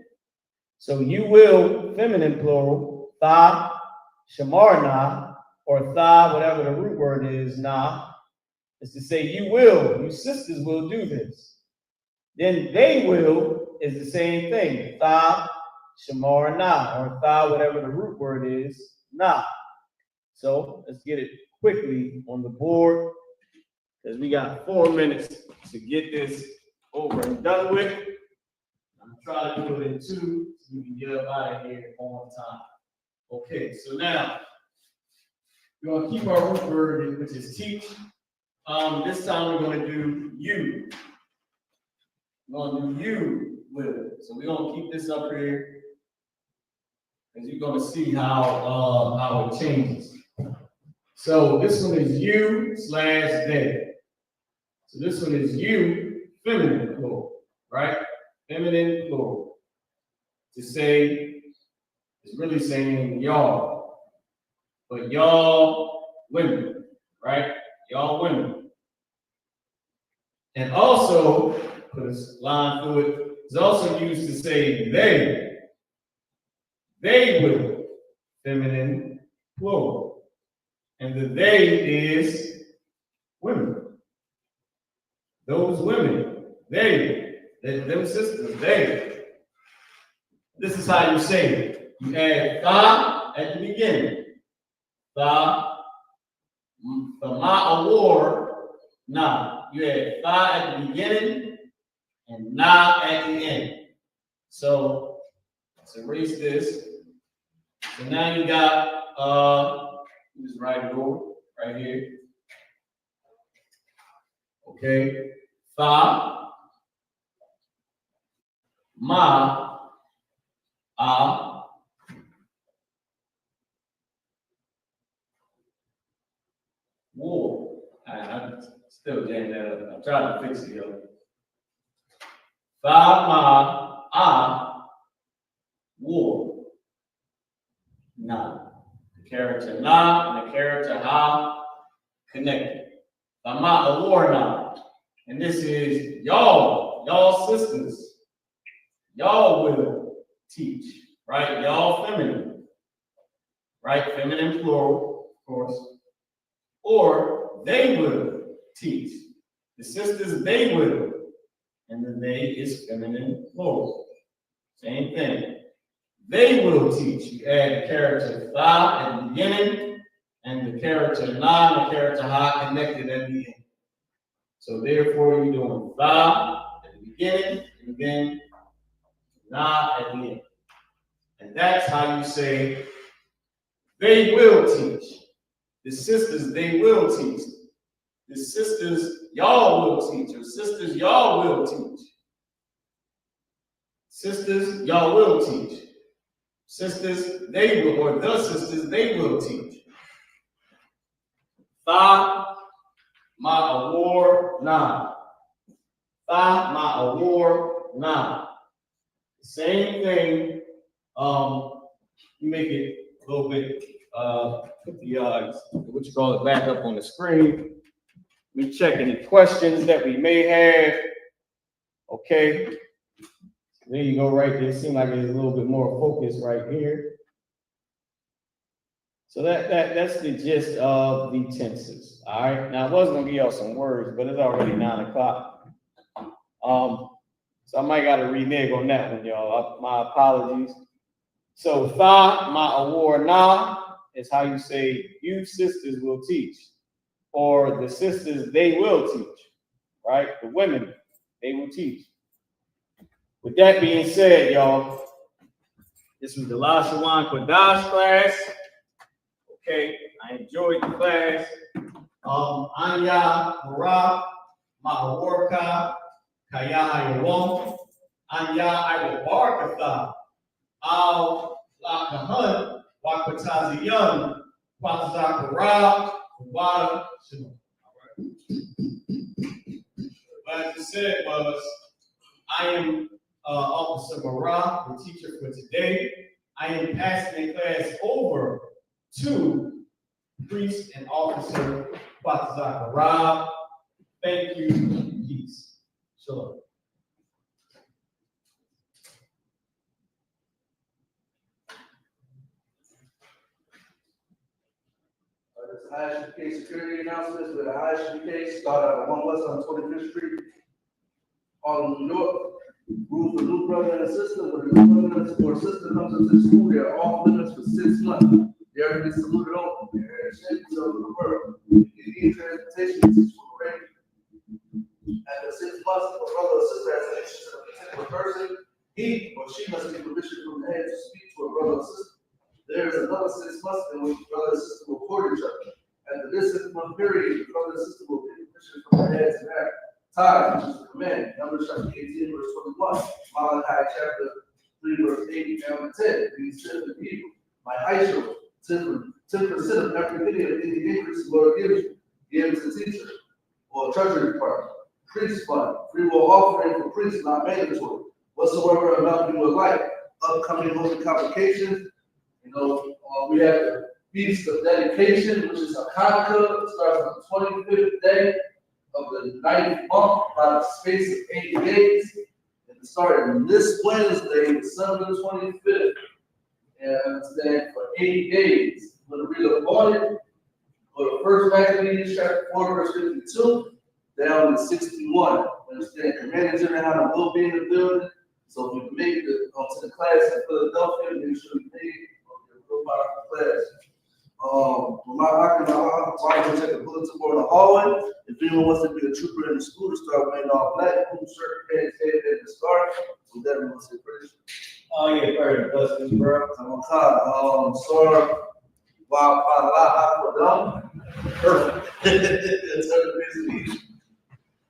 Speaker 3: So you will, feminine plural, tha, shamar na, or tha, whatever the root word is, na, is to say you will, you sisters will do this. Then they will is the same thing, tha, shamar na, or tha, whatever the root word is, na. So let's get it quickly on the board, because we got 4 minutes to get this over and done with. I'm trying to do it in 2 so we can get up out of here on time. Okay, so now we're gonna keep our root word, which is teach. This time we're gonna do you. We're gonna do you will. So we're gonna keep this up here, and you're gonna see how it changes. So this one is you / they. So this one is you, feminine plural, right? Feminine plural. To say, it's really saying y'all, but y'all women, right? Y'all women. And also, put a line through it, it's also used to say they. They will, feminine plural. And the they is women. Those women, them sisters, they. This is how you say it. You add tha at the beginning. Tha, the ma awar, na. You add tha at the beginning and na at the end. So let's erase this. So now you got just write it over right here. Okay. Tha, ma, a, war. I still jammed that up. I'm trying to fix it, yo. Tha, ma, a, war. Na. The character na and the character ha connected. Tha, ma, a war na. And this is y'all sisters. Y'all will teach, right? Y'all feminine, right? Feminine plural, of course. Or they will teach. The sisters, they will. And the they is feminine plural. Same thing. They will teach. You add the character tha at the beginning and the character na and the character ha connected at the end. So therefore, you're doing tha at the beginning and then na at the end. And that's how you say they will teach. The sisters, they will teach. The sisters, y'all will teach. Or sisters, y'all will teach. Sisters, y'all will teach. Sisters, they will, or the sisters, they will teach. Tha, ma awar, na. Tha, ma awar, na. Same thing. Make it a little bit, put the, what you call it, back up on the screen. We check any questions that we may have. Okay. There you go, right there. It seems like there's a little bit more focus right here. So that's the gist of the tenses. All right. Now I was gonna give y'all some words, but it's already 9 o'clock. So I might got to renege on that one, y'all. My apologies. So tha, ma awar, na is how you say you sisters will teach, or the sisters they will teach, right? The women they will teach. With that being said, y'all, this was the La Shawan Kodash class. Okay, I enjoyed the class. Anya, Marah, Ma'awarka, Kaya Hayawam, Anya, I will Barakatha, Al Lakahan, Wakwataziyan, Kwazakara, Wada, Shalom. What I just said was, I am Officer Marah, the teacher for today. I am passing the class over to
Speaker 2: priest and officer, Father Rob. Thank you, peace. Shalom.
Speaker 4: This High Street security announcements with the High Street start at 1 West on 25th Street, Harlem, New York. Rules for new brother and sister. When a new brother or sister comes into the school, they are off limits for 6 months. They are to be saluted on. They are shapes of the world. Indian transportation is for range. After 6 months, if a brother or sister has an interest in a particular person, he or she must get permission from the head to speak to a brother or sister. There is another 6 months in which brother and sister will court each other. After this 6 month period, the brother and sister will get permission from the head to marry. Time, which is the command. Numbers chapter 18, verse 21. Malachi chapter 3, verse 8 down to 10. He said to the people, my Aisha, 10% of every penny of any increase the Lord gives you. Give it to the teacher or treasury department. Priest fund, free will offering for priests, not mandatory. Whatsoever amount you would like. Upcoming holy convocations. We have the Feast of Dedication, which is a Hanukkah. It starts on the 25th day of the 9th month by the space of 8 days. And it started this Wednesday, December 25th. And today for 8 days. I'm going to read about it. Go to First Maccabees chapter 4, verse 52, down to 61. Understand, Commander General Hunter will be in the building. So if you make it to the class in Philadelphia, make sure you make it. Go by the class. I can check the bulletin board in the hallway. If anyone wants to be a trooper in the school to start wearing all black, boot, shirt, pants, head, and the scarf, we definitely want to say praise.
Speaker 2: Oh, yeah, very blessings, bro.
Speaker 4: I'm on call. Sorry. Wow, perfect.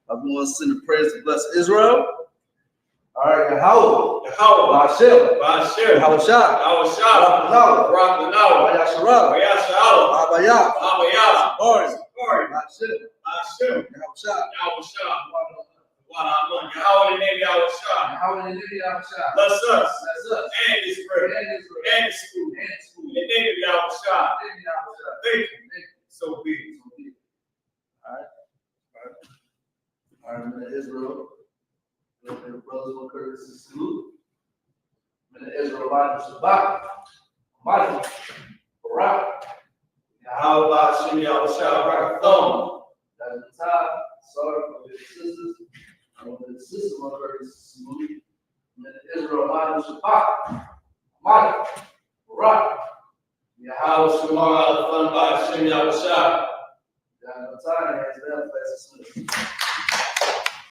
Speaker 4: I'm going to send the praise to bless Israel. All right, Yahweh, Ba'ashem, Hawashah,
Speaker 1: Rakanawa,
Speaker 4: Bayasharah,
Speaker 1: Bayashala,
Speaker 4: Abayah,
Speaker 1: Abayala,
Speaker 4: Boris,
Speaker 1: Sorry,
Speaker 4: Ba'ashem,
Speaker 1: Hashem,
Speaker 4: Yahushah,
Speaker 1: Yahushua, Wadaman, Yahweh, name Yahushua.
Speaker 4: Yahweh, Yahushah.
Speaker 1: Bless us
Speaker 4: Bless us.
Speaker 1: and this prayer and the school. In the name of Yahushua. Thank you. So be it.
Speaker 4: All right, man, Israel. Brothers will courtesy salute. Man, Israelite Shabbat. Michael. Barak.
Speaker 1: Yahweh, Hashem, Yahushua, Rakathon.
Speaker 4: That's the time. Sorry for the sisters. I want the sisters will courtesy salute. Man, Israelite Shabbat. Michael. Barak.
Speaker 1: Yahweh, Shemar, Alathon, Hashem, Yahushua.
Speaker 4: That's the time. Hands down, Pastor Smith.